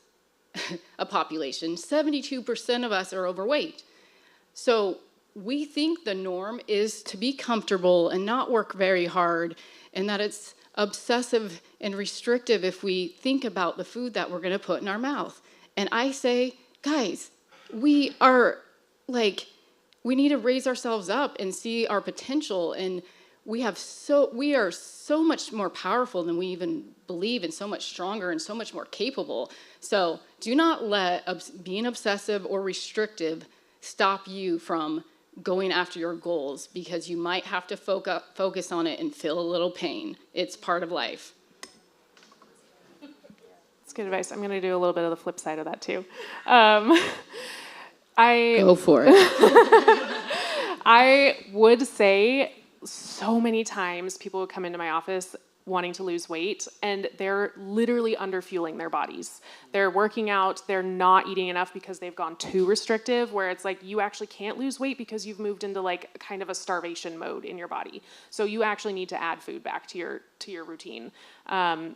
a population. 72% of us are overweight. So we think the norm is to be comfortable and not work very hard, and that it's obsessive and restrictive if we think about the food that we're going to put in our mouth. And I say, guys, we need to raise ourselves up and see our potential, and we are so much more powerful than we even believe, and so much stronger and so much more capable. So do not let being obsessive or restrictive stop you from going after your goals, because you might have to focus on it and feel a little pain. It's part of life. That's good advice. I'm going to do a little bit of the flip side of that too. Go for it. I would say so many times people would come into my office wanting to lose weight, and they're literally underfueling their bodies. They're working out, they're not eating enough because they've gone too restrictive, where it's like you actually can't lose weight because you've moved into like kind of a starvation mode in your body. So you actually need to add food back to your routine.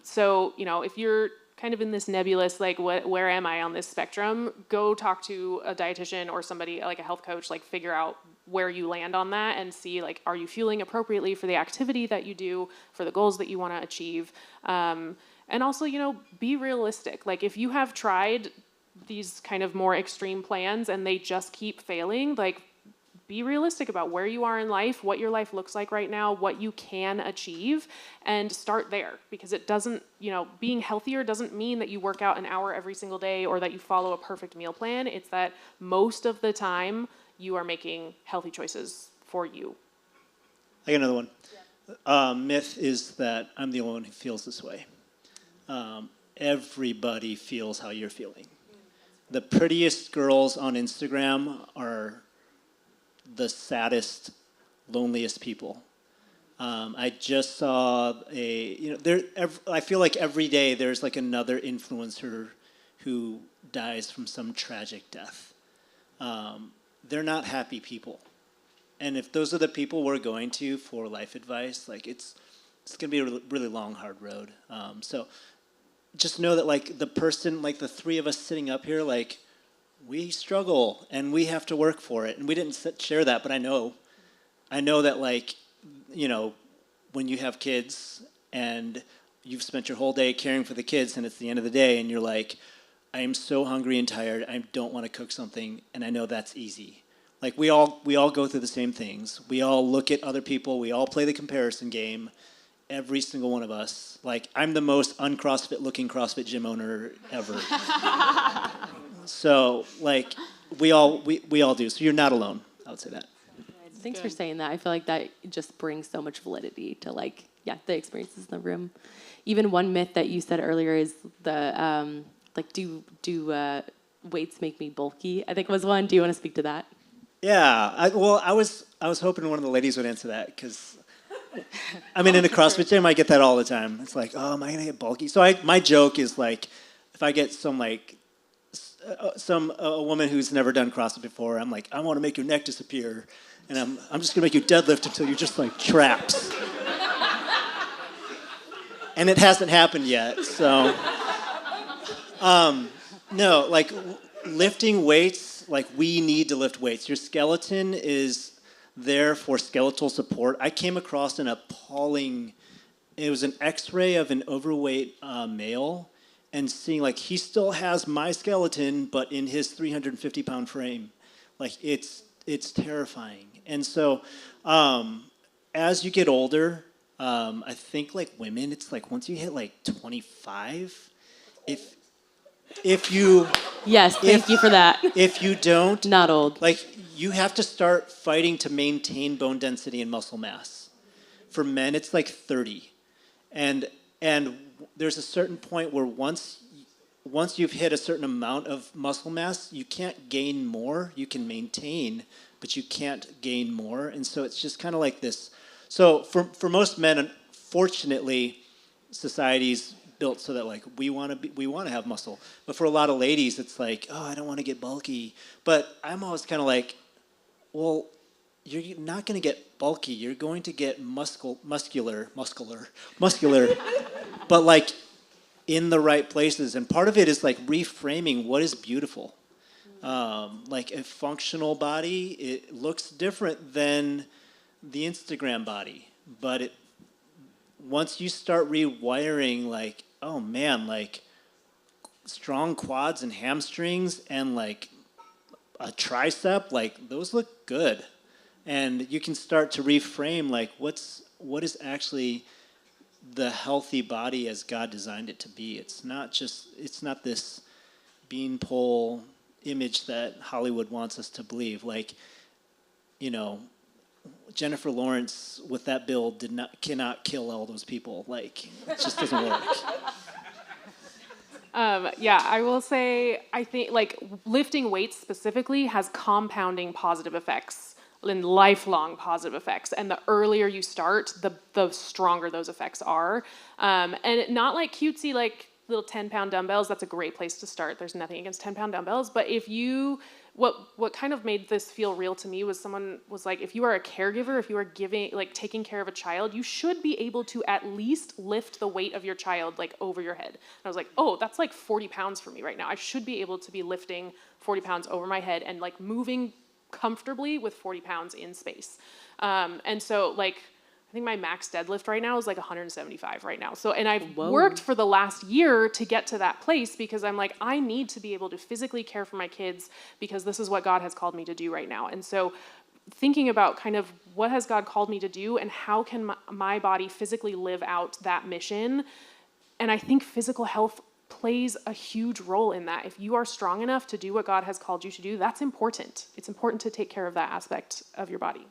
So, you know, if you're kind of in this nebulous, like, where am I on this spectrum? Go talk to a dietitian or somebody like a health coach, like figure out where you land on that and see, like, are you fueling appropriately for the activity that you do, for the goals that you want to achieve? And also, you know, be realistic. Like, if you have tried these kind of more extreme plans and they just keep failing, like, be realistic about where you are in life, what your life looks like right now, what you can achieve, and start there. Because it doesn't, you know, being healthier doesn't mean that you work out an hour every single day or that you follow a perfect meal plan. It's that most of the time you are making healthy choices for you. I got another one. Myth is that I'm the only one who feels this way. Everybody feels how you're feeling. The prettiest girls on Instagram are the saddest, loneliest people. I just saw I feel like every day there's like another influencer who dies from some tragic death. They're not happy people. And if those are the people we're going to for life advice, like it's going to be a really long, hard road. So just know that like the person, like the three of us sitting up here, like we struggle and we have to work for it. And we didn't share that, but I know that like, you know, when you have kids and you've spent your whole day caring for the kids and it's the end of the day and you're like, I am so hungry and tired, I don't want to cook something, and I know that's easy. Like we all go through the same things. We all look at other people, we all play the comparison game, every single one of us. Like I'm the most un-CrossFit looking CrossFit gym owner ever. So like we all do. So you're not alone. I would say that. Thanks for saying that. I feel like that just brings so much validity to like, yeah, the experiences in the room. Even one myth that you said earlier is the like, do weights make me bulky? I think was one. Do you want to speak to that? Yeah. I was hoping one of the ladies would answer that because I mean in a CrossFit gym I get that all the time. It's like, oh, am I gonna get bulky? So my joke is like, if I get some like a woman who's never done CrossFit before, I'm like, I want to make your neck disappear. And I'm just gonna make you deadlift until you're just like traps. And it hasn't happened yet, so no, like lifting weights, like we need to lift weights. Your skeleton is there for skeletal support. I came across an appalling, it was an x-ray of an overweight male and seeing like he still has my skeleton, but in his 350-pound frame. Like it's terrifying. And so as you get older, I think like women, it's like once you hit like 25, if you Yes, thank you for that. if you don't Not old. like you have to start fighting to maintain bone density and muscle mass. For men, it's like 30, and there's a certain point where once you've hit a certain amount of muscle mass, you can't gain more. You can maintain, but you can't gain more. And so it's just kind of like this. So for most men, unfortunately, society's built so that like we want to have muscle. But for a lot of ladies, it's like, oh, I don't want to get bulky. But I'm always kind of like, well, you're not going to get bulky. You're going to get muscular, but like in the right places. And part of it is like reframing what is beautiful. Like a functional body, it looks different than the Instagram body. But once you start rewiring, like, oh man, like strong quads and hamstrings and like a tricep, like those look good. And you can start to reframe like what is actually the healthy body as God designed it to be. It's not this beanpole image that Hollywood wants us to believe. Like, you know, Jennifer Lawrence with that build cannot kill all those people. Like, it just doesn't work. Yeah, I will say, I think like lifting weights specifically has compounding positive effects and lifelong positive effects. And the earlier you start, the stronger those effects are. And not like cutesy, like little 10-pound dumbbells. That's a great place to start. There's nothing against 10-pound dumbbells. But if you, what kind of made this feel real to me was someone was like, if you are a caregiver, if you are giving, like taking care of a child, you should be able to at least lift the weight of your child like over your head. And I was like, oh, that's like 40 pounds for me right now. I should be able to be lifting 40 pounds over my head and like moving comfortably with 40 pounds in space. And so like, I think my max deadlift right now is like 175 right now. So, and I've worked for the last year to get to that place because I'm like, I need to be able to physically care for my kids because this is what God has called me to do right now. And so thinking about kind of what has God called me to do and how can my body physically live out that mission. And I think physical health plays a huge role in that. If you are strong enough to do what God has called you to do, that's important. It's important to take care of that aspect of your body.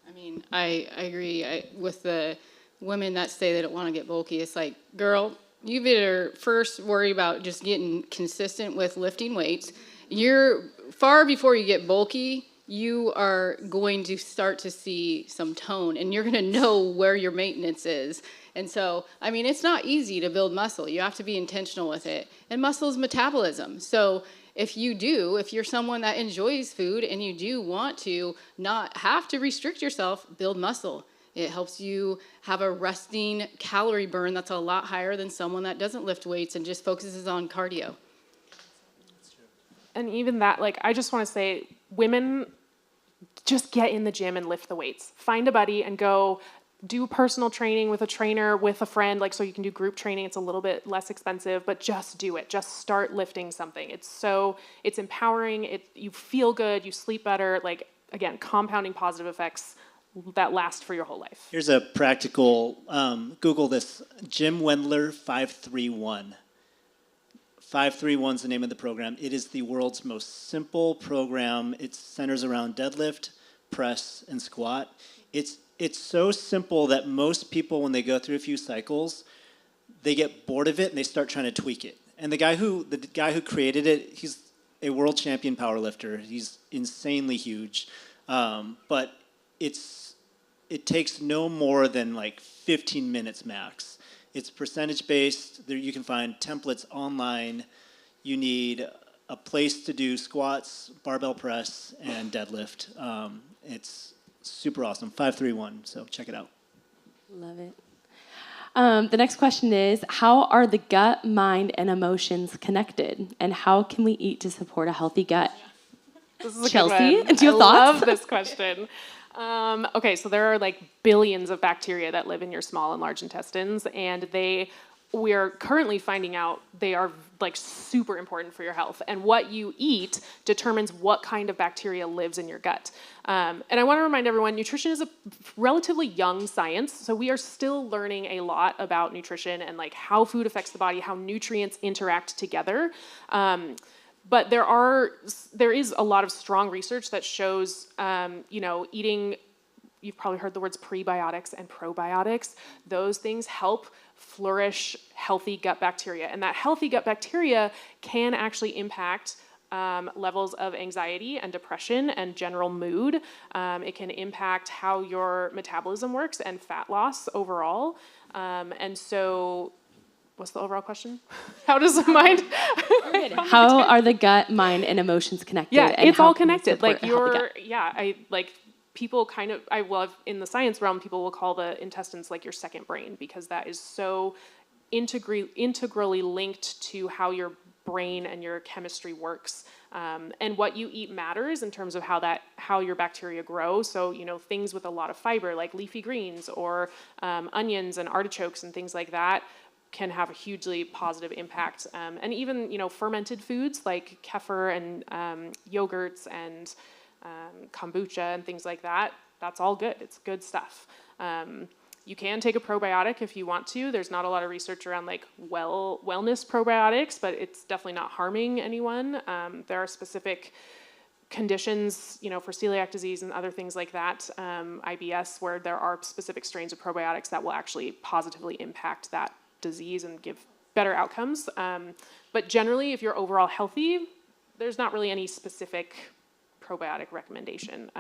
I mean, I agree with the women that say they don't want to get bulky. It's like, girl, you better first worry about just getting consistent with lifting weights. You're far before you get bulky, you are going to start to see some tone, and you're going to know where your maintenance is. And so, I mean, it's not easy to build muscle. You have to be intentional with it. And muscle is metabolism. So if you're someone that enjoys food and you do want to not have to restrict yourself, build muscle. It helps you have a resting calorie burn that's a lot higher than someone that doesn't lift weights and just focuses on cardio. And even that, like, I just want to say, women, just get in the gym and lift the weights. Find a buddy and go do personal training with a trainer, with a friend, like so you can do group training. It's a little bit less expensive, but just do it. Just start lifting something. It's empowering. You feel good. You sleep better. Like, again, compounding positive effects that last for your whole life. Here's a practical, Google this, Jim Wendler 531. 531 is the name of the program. It is the world's most simple program. It centers around deadlift, press, and squat. It's so simple that most people, when they go through a few cycles, they get bored of it and they start trying to tweak it. And the guy who created it, he's a world champion powerlifter. He's insanely huge, but it takes no more than like 15 minutes max. It's percentage based. There you can find templates online. You need a place to do squats, barbell press, and deadlift. It's super awesome. 531. So check it out. Love it. The next question is, how are the gut, mind, and emotions connected? And how can we eat to support a healthy gut? This is a Chelsea, good one. do you have I thoughts? love this question. Okay, so there are like billions of bacteria that live in your small and large intestines, and we are currently finding out they are like super important for your health. And what you eat determines what kind of bacteria lives in your gut. And I want to remind everyone, nutrition is a relatively young science, so we are still learning a lot about nutrition and like how food affects the body, how nutrients interact together. But there is a lot of strong research that shows, eating, you've probably heard the words prebiotics and probiotics. Those things help flourish healthy gut bacteria. And that healthy gut bacteria can actually impact levels of anxiety and depression and general mood. It can impact how your metabolism works and fat loss overall. And so, what's the overall question? How does the mind? How are the gut, mind, and emotions connected? Yeah, and it's how all can we connected. support Like a healthy gut? People kind of, in the science realm, people will call the intestines like your second brain because that is so integrally linked to how your brain and your chemistry works. And what you eat matters in terms of how your bacteria grow. So, things with a lot of fiber like leafy greens or onions and artichokes and things like that can have a hugely positive impact. And even, fermented foods like kefir and yogurts and kombucha and things like that, that's all good. It's good stuff. You can take a probiotic if you want to. There's not a lot of research around like wellness probiotics, but it's definitely not harming anyone. There are specific conditions, for celiac disease and other things like that, IBS, where there are specific strains of probiotics that will actually positively impact that disease and give better outcomes. But generally, if you're overall healthy, there's not really any specific probiotic recommendation.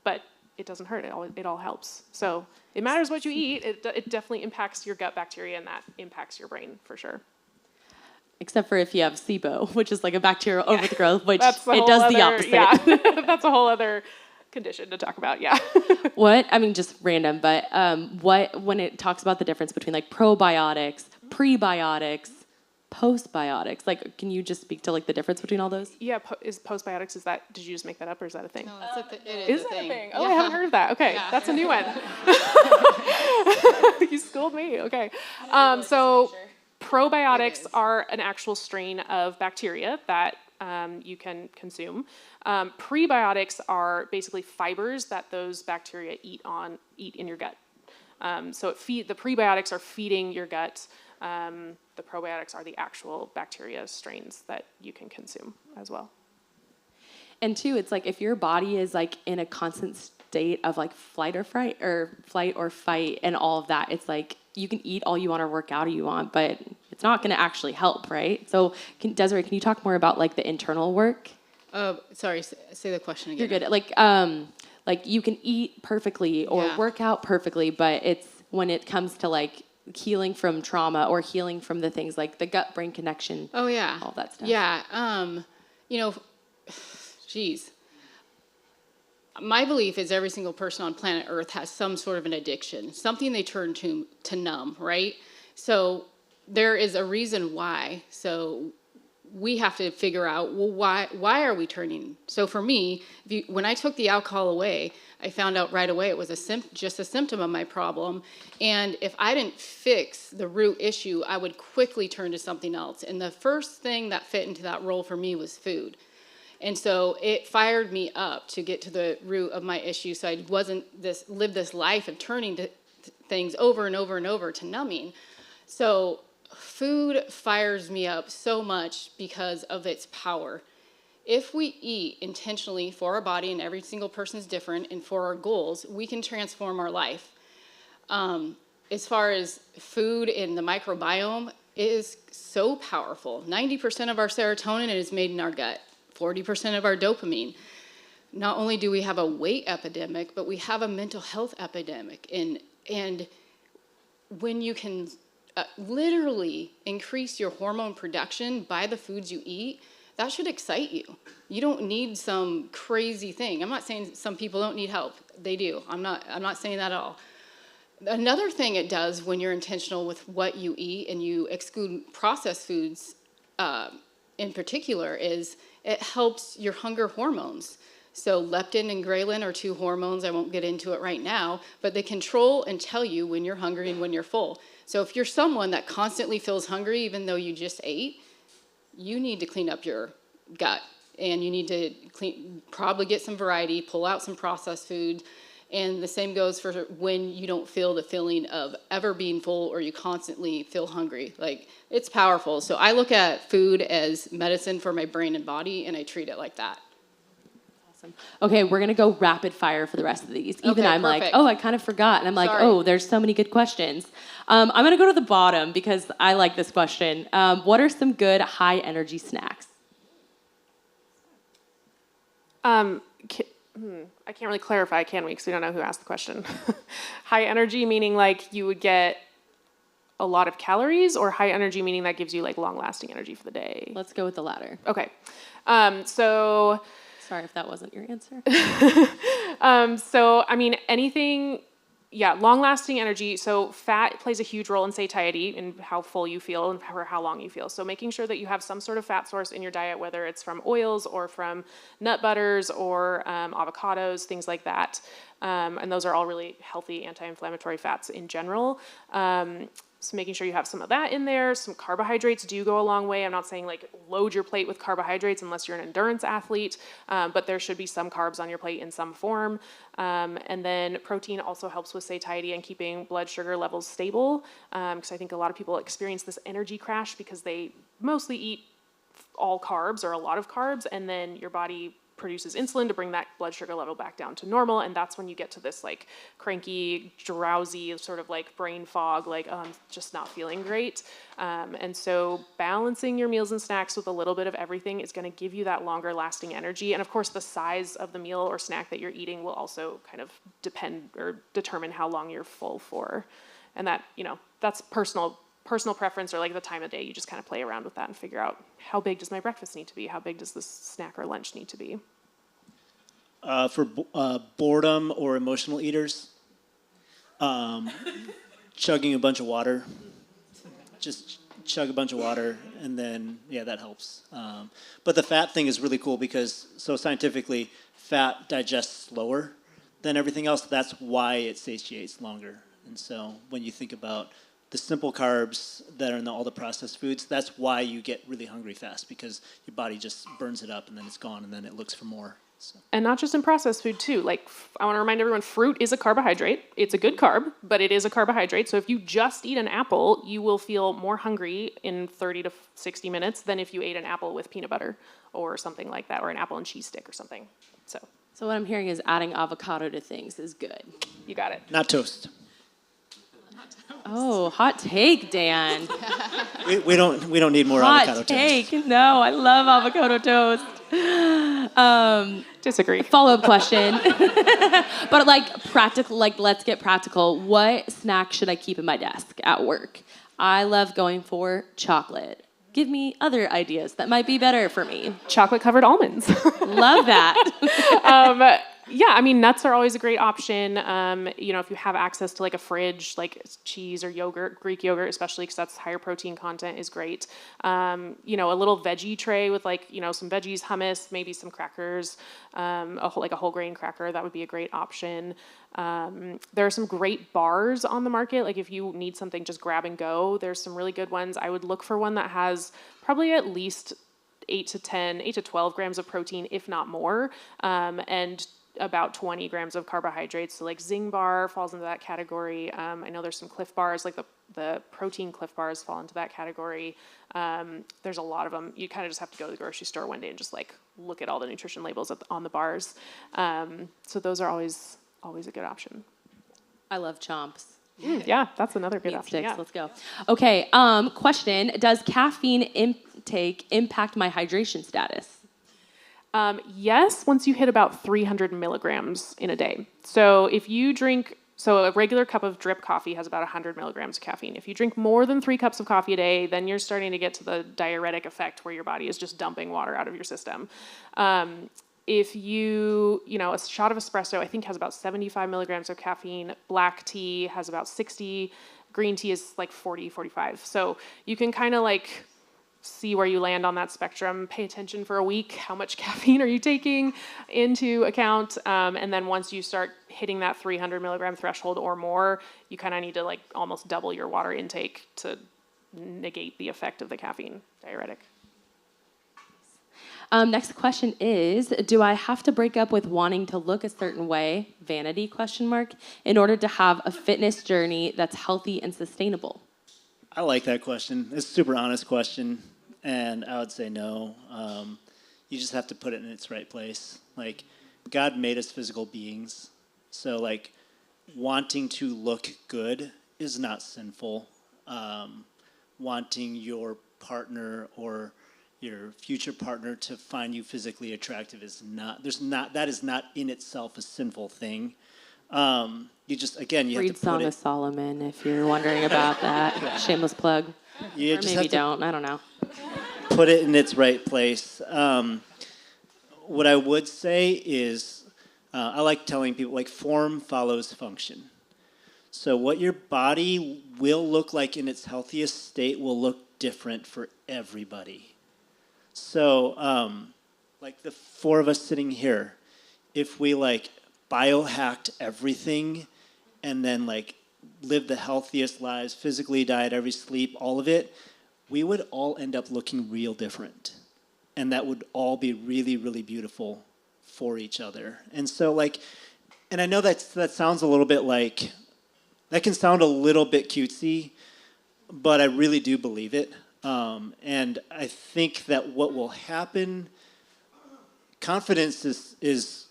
But it doesn't hurt. It all helps. So it matters what you eat. It definitely impacts your gut bacteria, and that impacts your brain for sure. Except for if you have SIBO, which is like a bacterial overgrowth, which That's it does the opposite. Yeah, that's a whole other condition to talk about. Yeah. What? I mean, just random, but when it talks about the difference between like probiotics, prebiotics, postbiotics, like, can you just speak to like the difference between all those? Yeah. Is postbiotics? Did you just make that up, or is that a thing? No, that's it Is a that thing. a thing? Oh, I haven't heard of that. Okay, Yeah. that's a new one. You schooled me. Okay. So probiotics are an actual strain of bacteria that you can consume. Prebiotics are basically fibers that those bacteria eat in your gut. So the prebiotics are feeding your gut. The probiotics are the actual bacteria strains that you can consume as well. And two, it's like if your body is like in a constant state of like flight or fight, and all of that, it's like you can eat all you want or work out all you want, but it's not going to actually help, right? So, Desiree, can you talk more about like the internal work? Sorry, say the question again. You're good. Like you can eat perfectly or Yeah. work out perfectly, but it's when it comes to like healing from trauma or healing from the things like the gut-brain connection. Oh, yeah. All that stuff. Yeah. Geez. My belief is every single person on planet Earth has some sort of an addiction, something they turn to numb, right? So there is a reason why. So we have to figure out, well, why are we turning? So for me, when I took the alcohol away, I found out right away it was just a symptom of my problem. And if I didn't fix the root issue, I would quickly turn to something else. And the first thing that fit into that role for me was food. And so it fired me up to get to the root of my issue, so I wasn't live this life of turning to things over and over and over to numbing. So food fires me up so much because of its power. If we eat intentionally for our body, and every single person is different, and for our goals, we can transform our life. As far as food and the microbiome, it is so powerful. 90% of our serotonin is made in our gut. 40% of our dopamine. Not only do we have a weight epidemic, but we have a mental health epidemic. And when you can literally increase your hormone production by the foods you eat, that should excite you. You don't need some crazy thing. I'm not saying some people don't need help. They do. I'm not saying that at all. Another thing it does when you're intentional with what you eat and you exclude processed foods in particular is it helps your hunger hormones. So leptin and ghrelin are two hormones. I won't get into it right now, but they control and tell you when you're hungry and when you're full. So if you're someone that constantly feels hungry even though you just ate, you need to clean up your gut. And you need to probably get some variety, pull out some processed food. And the same goes for when you don't feel the feeling of ever being full or you constantly feel hungry. Like, it's powerful. So I look at food as medicine for my brain and body, and I treat it like that. Awesome. Okay, we're going to go rapid fire for the rest of these. Even I'm perfect. like, oh, I kind of forgot. And I'm like, Sorry. oh, there's so many good questions. I'm going to go to the bottom because I like this question. What are some good high-energy snacks? I can't really clarify, can we? Because we don't know who asked the question. High energy meaning like you would get a lot of calories, or high energy meaning that gives you like long-lasting energy for the day? Let's go with the latter. Okay. So Sorry if that wasn't your answer. So, I mean, anything, yeah, long-lasting energy. So fat plays a huge role in satiety and how full you feel and for how long you feel. So making sure that you have some sort of fat source in your diet, whether it's from oils or from nut butters or avocados, things like that. And those are all really healthy anti-inflammatory fats in general. So making sure you have some of that in there. Some carbohydrates do go a long way. I'm not saying like load your plate with carbohydrates unless you're an endurance athlete, but there should be some carbs on your plate in some form. And then protein also helps with satiety and keeping blood sugar levels stable, because I think a lot of people experience this energy crash because they mostly eat all carbs or a lot of carbs, and then your body produces insulin to bring that blood sugar level back down to normal, and that's when you get to this like cranky, drowsy, sort of like brain fog, like, oh, I'm just not feeling great. And so balancing your meals and snacks with a little bit of everything is going to give you that longer lasting energy. And of course, the size of the meal or snack that you're eating will also kind of depend or determine how long you're full for. And that, that's personal preference, or like the time of day. You just kind of play around with that and figure out, how big does my breakfast need to be? How big does this snack or lunch need to be? For boredom or emotional eaters, chugging a bunch of water. Just chug a bunch of water, and then, that helps. But the fat thing is really cool because, so scientifically, fat digests slower than everything else. That's why it satiates longer. And so when you think about the simple carbs that are in all the processed foods, that's why you get really hungry fast, because your body just burns it up and then it's gone and then it looks for more. So. And not just in processed food too. Like, I want to remind everyone, fruit is a carbohydrate. It's a good carb, but it is a carbohydrate. So if you just eat an apple, you will feel more hungry in 30 to 60 minutes than if you ate an apple with peanut butter or something like that, or an apple and cheese stick or something. So what I'm hearing is adding avocado to things is good. You got it. Not toast. Oh, hot take, Dan. We don't need more avocado Hot toast. take. No, I love avocado toast. Disagree. Follow-up question. But practical, let's get practical. What snack should I keep in my desk at work? I love going for chocolate. Give me other ideas that might be better for me. Chocolate-covered almonds. Love that. Yeah, I mean, nuts are always a great option. If you have access to like a fridge, like cheese or yogurt, Greek yogurt especially, because that's higher protein content, is great. A little veggie tray with some veggies, hummus, maybe some crackers, a whole grain cracker, that would be a great option. There are some great bars on the market. Like if you need something just grab and go, there's some really good ones. I would look for one that has probably at least 8 to 12 grams of protein, if not more, and about 20 grams of carbohydrates. So like Zing Bar falls into that category. I know there's some Cliff Bars, like the protein Cliff Bars fall into that category. There's a lot of them. You kind of just have to go to the grocery store one day and just look at all the nutrition labels on the bars. So those are always a good option. I love chomps. Yeah, that's another good Meat option. sticks, Yeah. let's go. Okay, question. Does caffeine intake impact my hydration status? Yes, once you hit about 300 milligrams in a day. So if you drink, a regular cup of drip coffee has about 100 milligrams of caffeine. If you drink more than 3 cups of coffee a day, then you're starting to get to the diuretic effect where your body is just dumping water out of your system. If a shot of espresso, I think, has about 75 milligrams of caffeine. Black tea has about 60. Green tea is 40, 45. So you can kind of see where you land on that spectrum. Pay attention for a week. How much caffeine are you taking into account? And then once you start hitting that 300 milligram threshold or more, you kind of need to almost double your water intake to negate the effect of the caffeine diuretic. Next question is, do I have to break up with wanting to look a certain way, vanity question mark, in order to have a fitness journey that's healthy and sustainable? I like that question. It's a super honest question, and I would say no. You just have to put it in its right place. God made us physical beings, so wanting to look good is not sinful. Wanting your partner or your future partner to find you physically attractive is not. That is not in itself a sinful thing. You just, again, you Read have to Song put of it. Solomon if you're wondering about that. Shameless plug. You Or just maybe have to don't. I don't know. put it in its right place. What I would say is, I like telling people, form follows function. So what your body will look like in its healthiest state will look different for everybody. So, the 4 of us sitting here, if we biohacked everything and then lived the healthiest lives, physically, diet, every sleep, all of it, we would all end up looking real different. And that would all be really, really beautiful for each other. And so and I know that sounds a little bit that can sound a little bit cutesy, but I really do believe it. And I think that what will happen confidence is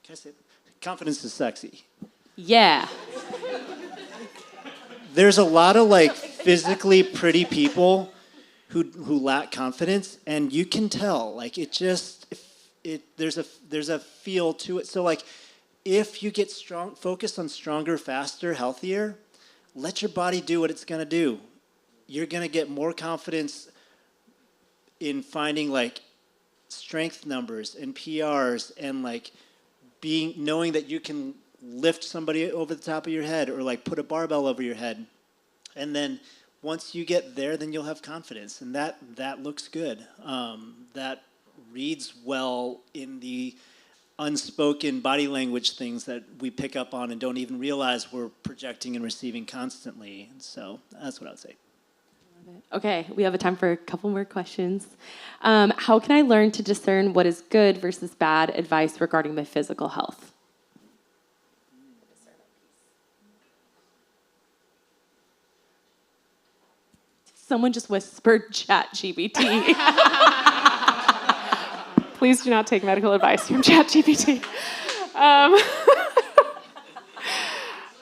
can I say it? Confidence is sexy. Yeah. There's a lot of like physically pretty people who lack confidence, and you can tell. Like there's a feel to it. So like if you get focused on stronger, faster, healthier, let your body do what it's gonna do. You're gonna get more confidence in finding like strength numbers and PRs and like knowing that you can lift somebody over the top of your head or like put a barbell over your head. And then once you get there, then you'll have confidence. And that looks good. That reads well in the unspoken body language things that we pick up on and don't even realize we're projecting and receiving constantly. And so that's what I would say. Okay, we have a time for a couple more questions. How can I learn to discern what is good versus bad advice regarding my physical health? Someone just whispered ChatGPT. Please do not take medical advice from ChatGPT.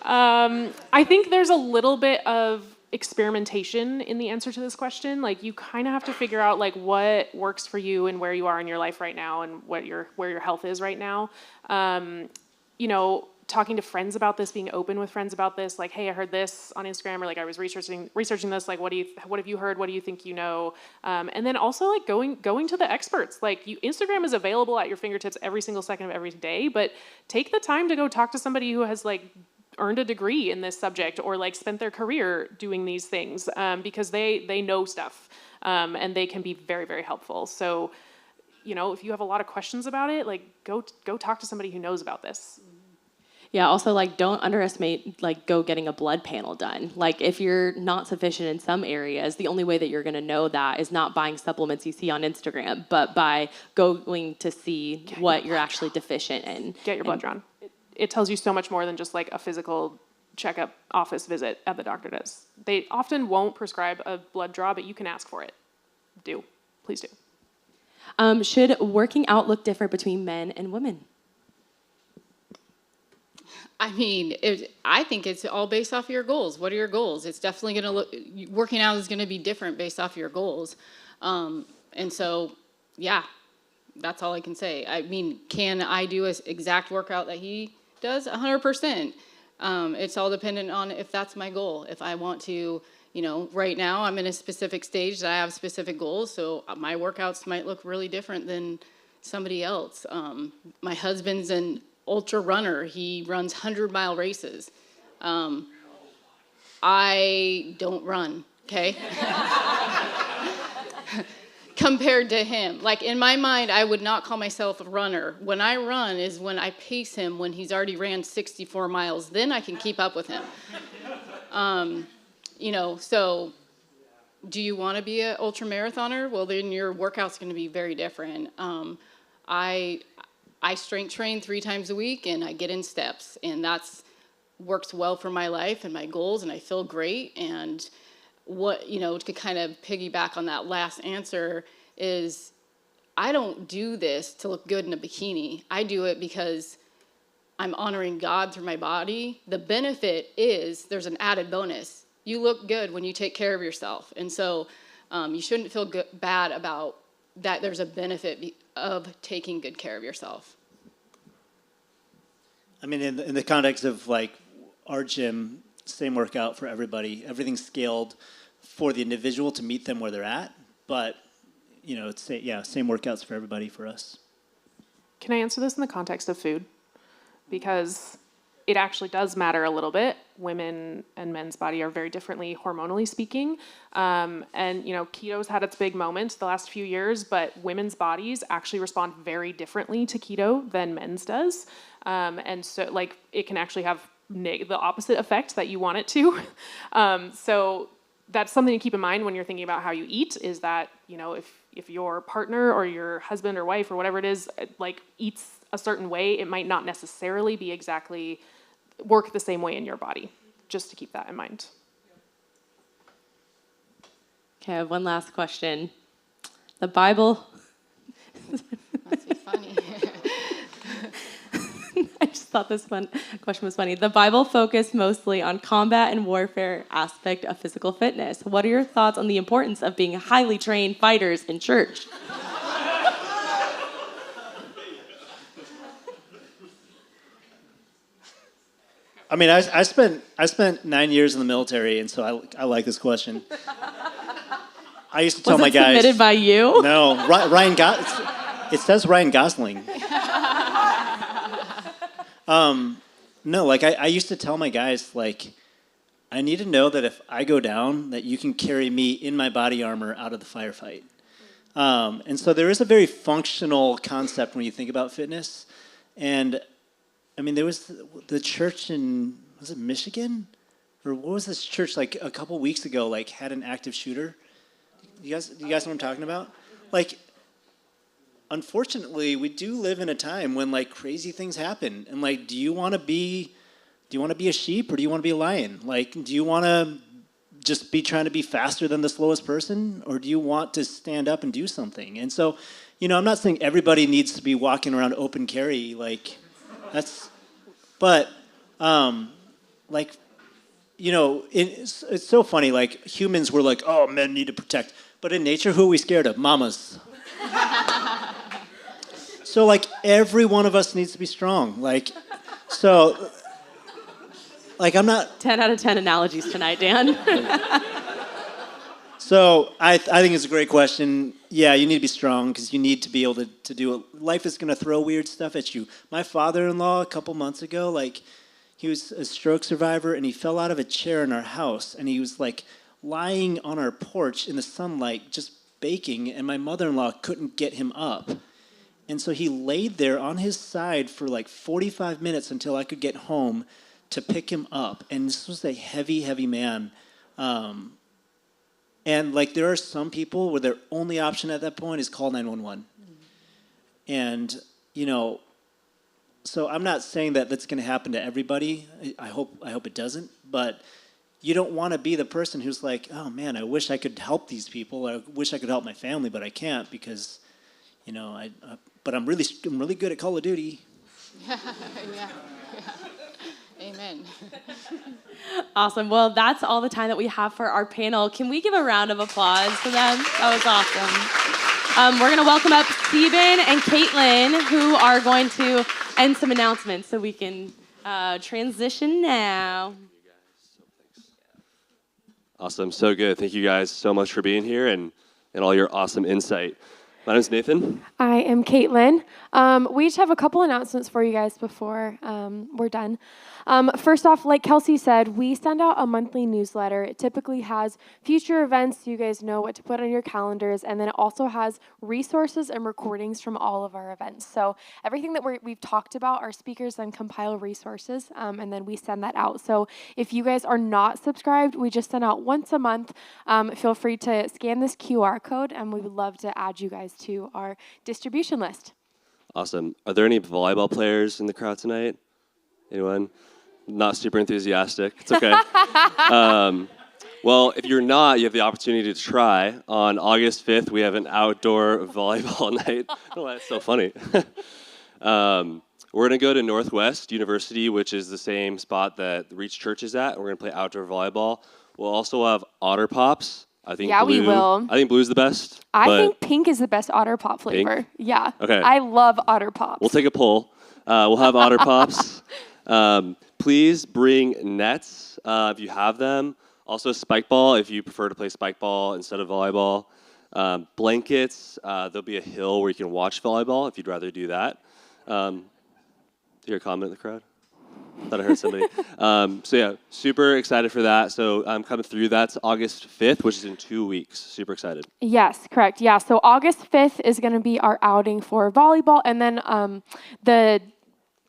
I think there's a little bit of experimentation in the answer to this question. Like you kind of have to figure out like what works for you and where you are in your life right now and where your health is right now. Talking to friends about this, being open with friends about this, like, hey, I heard this on Instagram, or like I was researching this, like what have you heard? What do you think you know? And then also like going to the experts. Like Instagram is available at your fingertips every single second of every day, but take the time to go talk to somebody who has like earned a degree in this subject or like spent their career doing these things because they know stuff and they can be very, very helpful. So, if you have a lot of questions about it, like go talk to somebody who knows about this. Yeah, also like don't underestimate like go getting a blood panel done. Like if you're not sufficient in some areas, the only way that you're gonna know that is not buying supplements you see on Instagram, but by going to see what you're actually deficient in. Get your blood drawn. It tells you so much more than just like a physical checkup office visit at the doctor does. They often won't prescribe a blood draw, but you can ask for it. Please do. Should working out look different between men and women? I mean, I think it's all based off of your goals. What are your goals? It's definitely going to working out is going to be different based off your goals. And so, yeah, that's all I can say. I mean, can I do an exact workout that he does? 100%. It's all dependent on if that's my goal. If I want to, right now I'm in a specific stage that I have specific goals. So my workouts might look really different than somebody else. My husband's an ultra runner. He runs 100-mile races. I don't run, okay? Compared to him. Like in my mind, I would not call myself a runner. When I run is when I pace him when he's already ran 64 miles. Then I can keep up with him. So do you want to be an ultra marathoner? Well, then your workout's going to be very different. I strength train 3 times a week, and I get in steps, and that's works well for my life and my goals, and I feel great. And to kind of piggyback on that last answer is I don't do this to look good in a bikini. I do it because I'm honoring God through my body. The benefit is there's an added bonus. You look good when you take care of yourself. And so you shouldn't feel bad about that there's a benefit of taking good care of yourself. I mean, in the context of like our gym, same workout for everybody. Everything's scaled for the individual to meet them where they're at. But, it's same workouts for everybody for us. Can I answer this in the context of food? Because it actually does matter a little bit. Women and men's body are very differently hormonally speaking. Keto's had its big moment the last few years, but women's bodies actually respond very differently to keto than men's does. And so like it can actually have the opposite effect that you want it to. So that's something to keep in mind when you're thinking about how you eat is that, if your partner or your husband or wife or whatever it is, like eats a certain way, it might not necessarily be exactly work the same way in your body, just to keep that in mind. Okay, I have one last question. The Bible thought this question was funny. The Bible focused mostly on combat and warfare aspect of physical fitness. What are your thoughts on the importance of being highly trained fighters in church? I mean, I spent 9 years in the military, and so I like this question. I used to tell Was my it guys. submitted by you? No, Ryan. It says Ryan Gosling. No, like I used to tell my guys, like, I need to know that if I go down, that you can carry me in my body armor out of the firefight. And so there is a very functional concept when you think about fitness. And I mean, there was the church in, was it Michigan? Or what was this church like a couple weeks ago, like had an active shooter? You guys know what I'm talking about? Like, unfortunately, we do live in a time when like crazy things happen. And like, do you want to be a sheep or do you want to be a lion? Like, do you want to just be trying to be faster than the slowest person, or do you want to stand up and do something? And so, you know, I'm not saying everybody needs to be walking around open carry, like but like, you know, it's so funny. Like humans were like, oh, men need to protect, but in nature, who are we scared of? Mamas. So like every one of us needs to be strong. Like, so. Like I'm not 10 out of 10 analogies tonight, Dan. So I think it's a great question. Yeah, you need to be strong because you need to be able to do it. Life is going to throw weird stuff at you. My father-in-law a couple months ago, like he was a stroke survivor and he fell out of a chair in our house and he was like lying on our porch in the sunlight just baking and my mother-in-law couldn't get him up. And so he laid there on his side for like 45 minutes until I could get home to pick him up. And this was a heavy, heavy man. And like there are some people where their only option at that point is call 911. And, you know, so I'm not saying that that's going to happen to everybody. I hope it doesn't. But you don't want to be the person who's like, oh man, I wish I could help these people. I wish I could help my family, but I can't because, you know, but I'm really good at Call of Duty. Yeah. Amen. Awesome. Well, that's all the time that we have for our panel. Can we give a round of applause for them? That was awesome. We're going to welcome up Stephen and Caitlin, who are going to end some announcements so we can transition now. Awesome. So good. Thank you guys so much for being here and all your awesome insight. My name's Nathan. I am Caitlin. We each have a couple announcements for you guys before we're done. First off, like Kelsey said, we send out a monthly newsletter. It typically has future events so you guys know what to put on your calendars, and then it also has resources and recordings from all of our events. So everything that we've talked about, our speakers then compile resources, and then we send that out. So if you guys are not subscribed, we just send out once a month. Feel free to scan this QR code, and we would love to add you guys to our distribution list. Awesome. Are there any volleyball players in the crowd tonight? Anyone? Not super enthusiastic. It's okay. Well, if you're not, you have the opportunity to try. On August 5th, we have an outdoor volleyball night. Oh, that's so funny. We're going to go to Northwest University, which is the same spot that Reach Church is at. We're going to play outdoor volleyball. We'll also have Otter Pops. I think Yeah, blue, we will. I think blue's the best. I think pink is the best Otter Pop flavor. Pink? Yeah. Okay. I love Otter Pops. We'll take a poll. We'll have Otter Pops. Please bring nets if you have them. Also spike ball if you prefer to play spike ball instead of volleyball. Blankets. There'll be a hill where you can watch volleyball if you'd rather do that. Hear a comment in the crowd? Thought I heard somebody. So yeah, super excited for that. So I'm coming through. That's August 5th, which is in 2 weeks. Super excited. Yes, correct. Yeah, so August 5th is going to be our outing for volleyball, and then the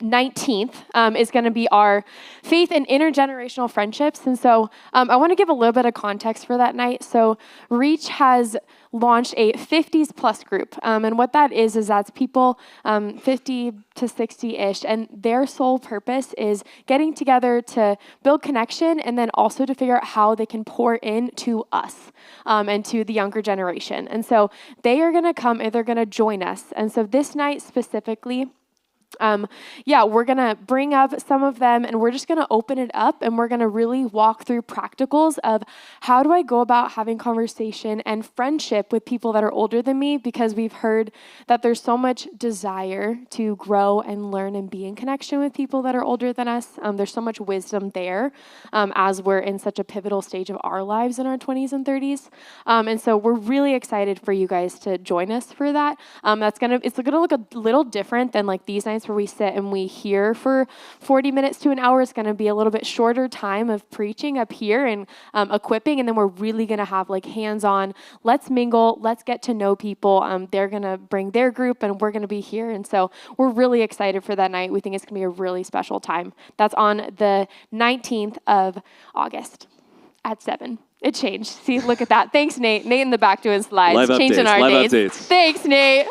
19th is going to be our faith and intergenerational friendships. And so I want to give a little bit of context for that night. So Reach has launched a 50s plus group. And what that is that's people 50 to 60-ish. And their sole purpose is getting together to build connection and then also to figure out how they can pour into us and to the younger generation. And so they are going to come and they're going to join us. And so this night specifically, Yeah, we're going to bring up some of them and we're just going to open it up and we're going to really walk through practicals of how do I go about having conversation and friendship with people that are older than me, because we've heard that there's so much desire to grow and learn and be in connection with people that are older than us. There's so much wisdom there as we're in such a pivotal stage of our lives in our 20s and 30s. And so we're really excited for you guys to join us for that. It's gonna look a little different than like these nights where we sit and we hear for 40 minutes to an hour. It's going to be a little bit shorter time of preaching up here and equipping, and then we're really going to have like hands-on, let's mingle, let's get to know people. They're going to bring their group and we're going to be here, and so we're really excited for that night. We think it's going to be a really special time. That's on the 19th of August at 7. It changed. See, look at that. Thanks, Nate. Nate in the back doing slides. Live Changing updates, our live dates. updates. Thanks, Nate.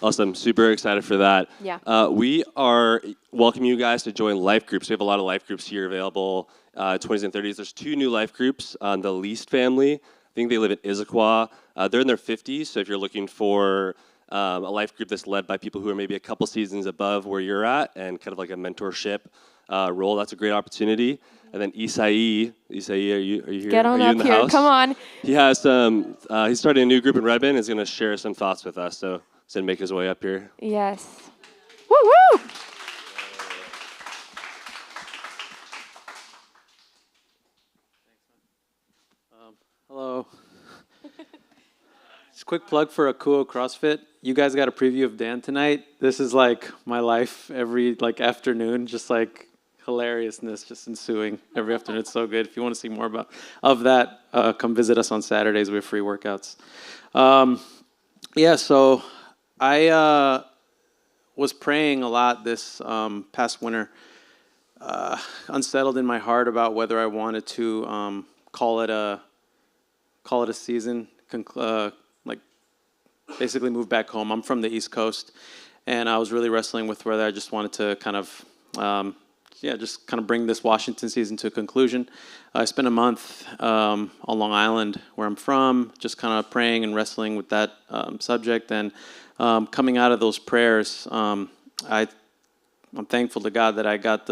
Awesome. Super excited for that. Yeah. We are welcoming you guys to join life groups. We have a lot of life groups here available, 20s and 30s. There's 2 new life groups. The Least family, I think they live in Issaquah. They're in their 50s, so if you're looking for a life group that's led by people who are maybe a couple seasons above where you're at and kind of like a mentorship role, that's a great opportunity. And then Isai, are you here? Get on are you up in the here. house? Come on. He has he's starting a new group in Redmond. Is going to share some thoughts with us. So he's going to make his way up here. Yes. Woo woo. Hello. Just a quick plug for Akuo CrossFit. You guys got a preview of Dan tonight. This is like my life every afternoon, just like hilariousness just ensuing every afternoon. It's so good. If you want to see more of that, come visit us on Saturdays. We have free workouts. So I was praying a lot this past winter, unsettled in my heart about whether I wanted to call it a season, basically move back home. I'm from the East Coast, and I was really wrestling with whether I just wanted to kind of bring this Washington season to a conclusion. I spent a month on Long Island, where I'm from, just kind of praying and wrestling with that subject. And coming out of those prayers, I'm thankful to God that I got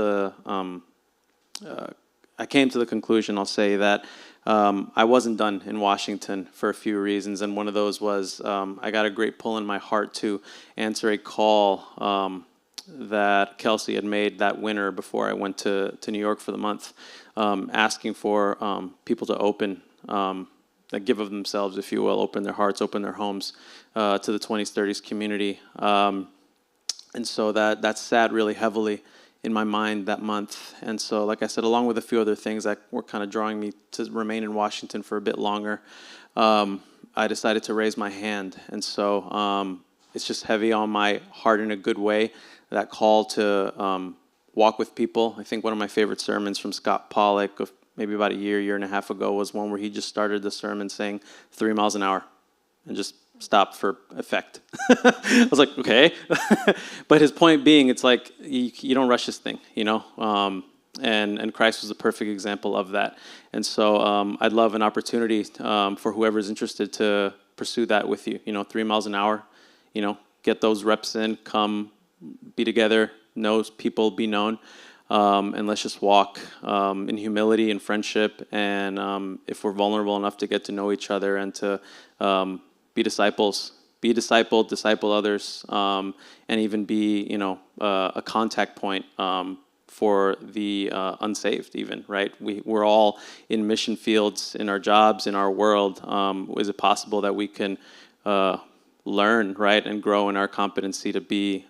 I came to the conclusion, I'll say, that I wasn't done in Washington for a few reasons, and one of those was I got a great pull in my heart to answer a call that Kelsey had made that winter before I went to New York for the month, asking for people to open, that give of themselves, if you will, open their hearts, open their homes to the 20s, 30s community. And so that sat really heavily in my mind that month. And so, like I said, along with a few other things that were kind of drawing me to remain in Washington for a bit longer, I decided to raise my hand. And so it's just heavy on my heart in a good way, that call to walk with people. I think one of my favorite sermons from Scott Pollock of maybe about a year and a half ago was one where he just started the sermon saying 3 miles an hour and just stopped for effect. I was like, okay. But his point being, it's like, you don't rush this thing, you know? And Christ was a perfect example of that. And so I'd love an opportunity for whoever's interested to pursue that with you. 3 miles an hour, get those reps in, come be together, know people, be known. And let's just walk in humility and friendship. And if we're vulnerable enough to get to know each other and to be disciples, be discipled, disciple others, and even be, a contact point for the unsaved even, right? We're all in mission fields in our jobs, in our world. Is it possible that we can learn, right, and grow in our competency to be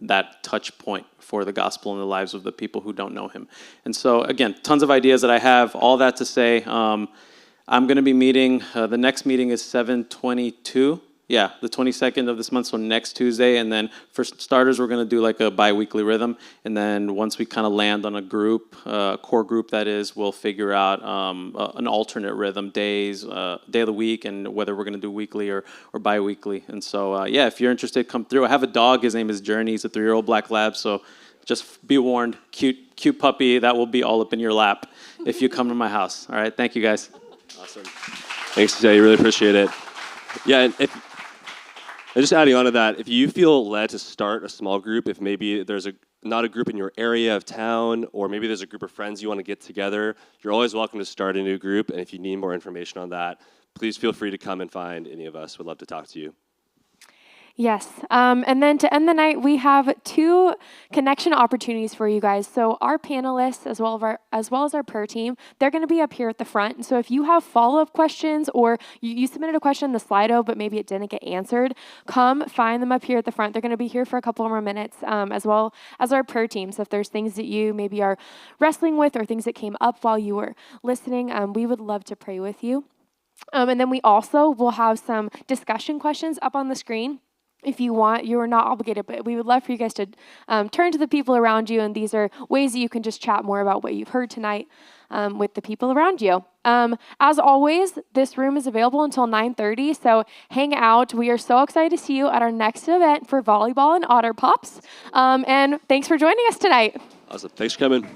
that touch point for the gospel in the lives of the people who don't know him? And so, again, tons of ideas that I have. All that to say, I'm going to be meeting, the next meeting is 7/22. Yeah, the 22nd of this month, so next Tuesday. And then for starters, we're going to do like a bi-weekly rhythm. And then once we kind of land on a group, core group that is, we'll figure out an alternate rhythm, day of the week, and whether we're going to do weekly or bi-weekly. And so, if you're interested, come through. I have a dog. His name is Journey. He's a 3-year-old black lab. So just be warned, cute puppy, that will be all up in your lap if you come to my house. All right, thank you guys. Awesome. Thanks, Jay. Really appreciate it. Yeah, and And just adding on to that, if you feel led to start a small group, if maybe there's not a group in your area of town, or maybe there's a group of friends you want to get together, you're always welcome to start a new group. And if you need more information on that, please feel free to come and find any of us. We'd love to talk to you. Yes. And then to end the night, we have 2 connection opportunities for you guys. So our panelists, as well as our prayer team, they're going to be up here at the front. And so if you have follow-up questions, or you submitted a question in the Slido, but maybe it didn't get answered, come find them up here at the front. They're going to be here for a couple more minutes, as well as our prayer team. So if there's things that you maybe are wrestling with, or things that came up while you were listening, we would love to pray with you. And then we also will have some discussion questions up on the screen. If you want, you are not obligated, but we would love for you guys to turn to the people around you, and these are ways that you can just chat more about what you've heard tonight with the people around you. As always, this room is available until 9:30, so hang out. We are so excited to see you at our next event for volleyball and Otter Pops, and thanks for joining us tonight. Awesome. Thanks for coming.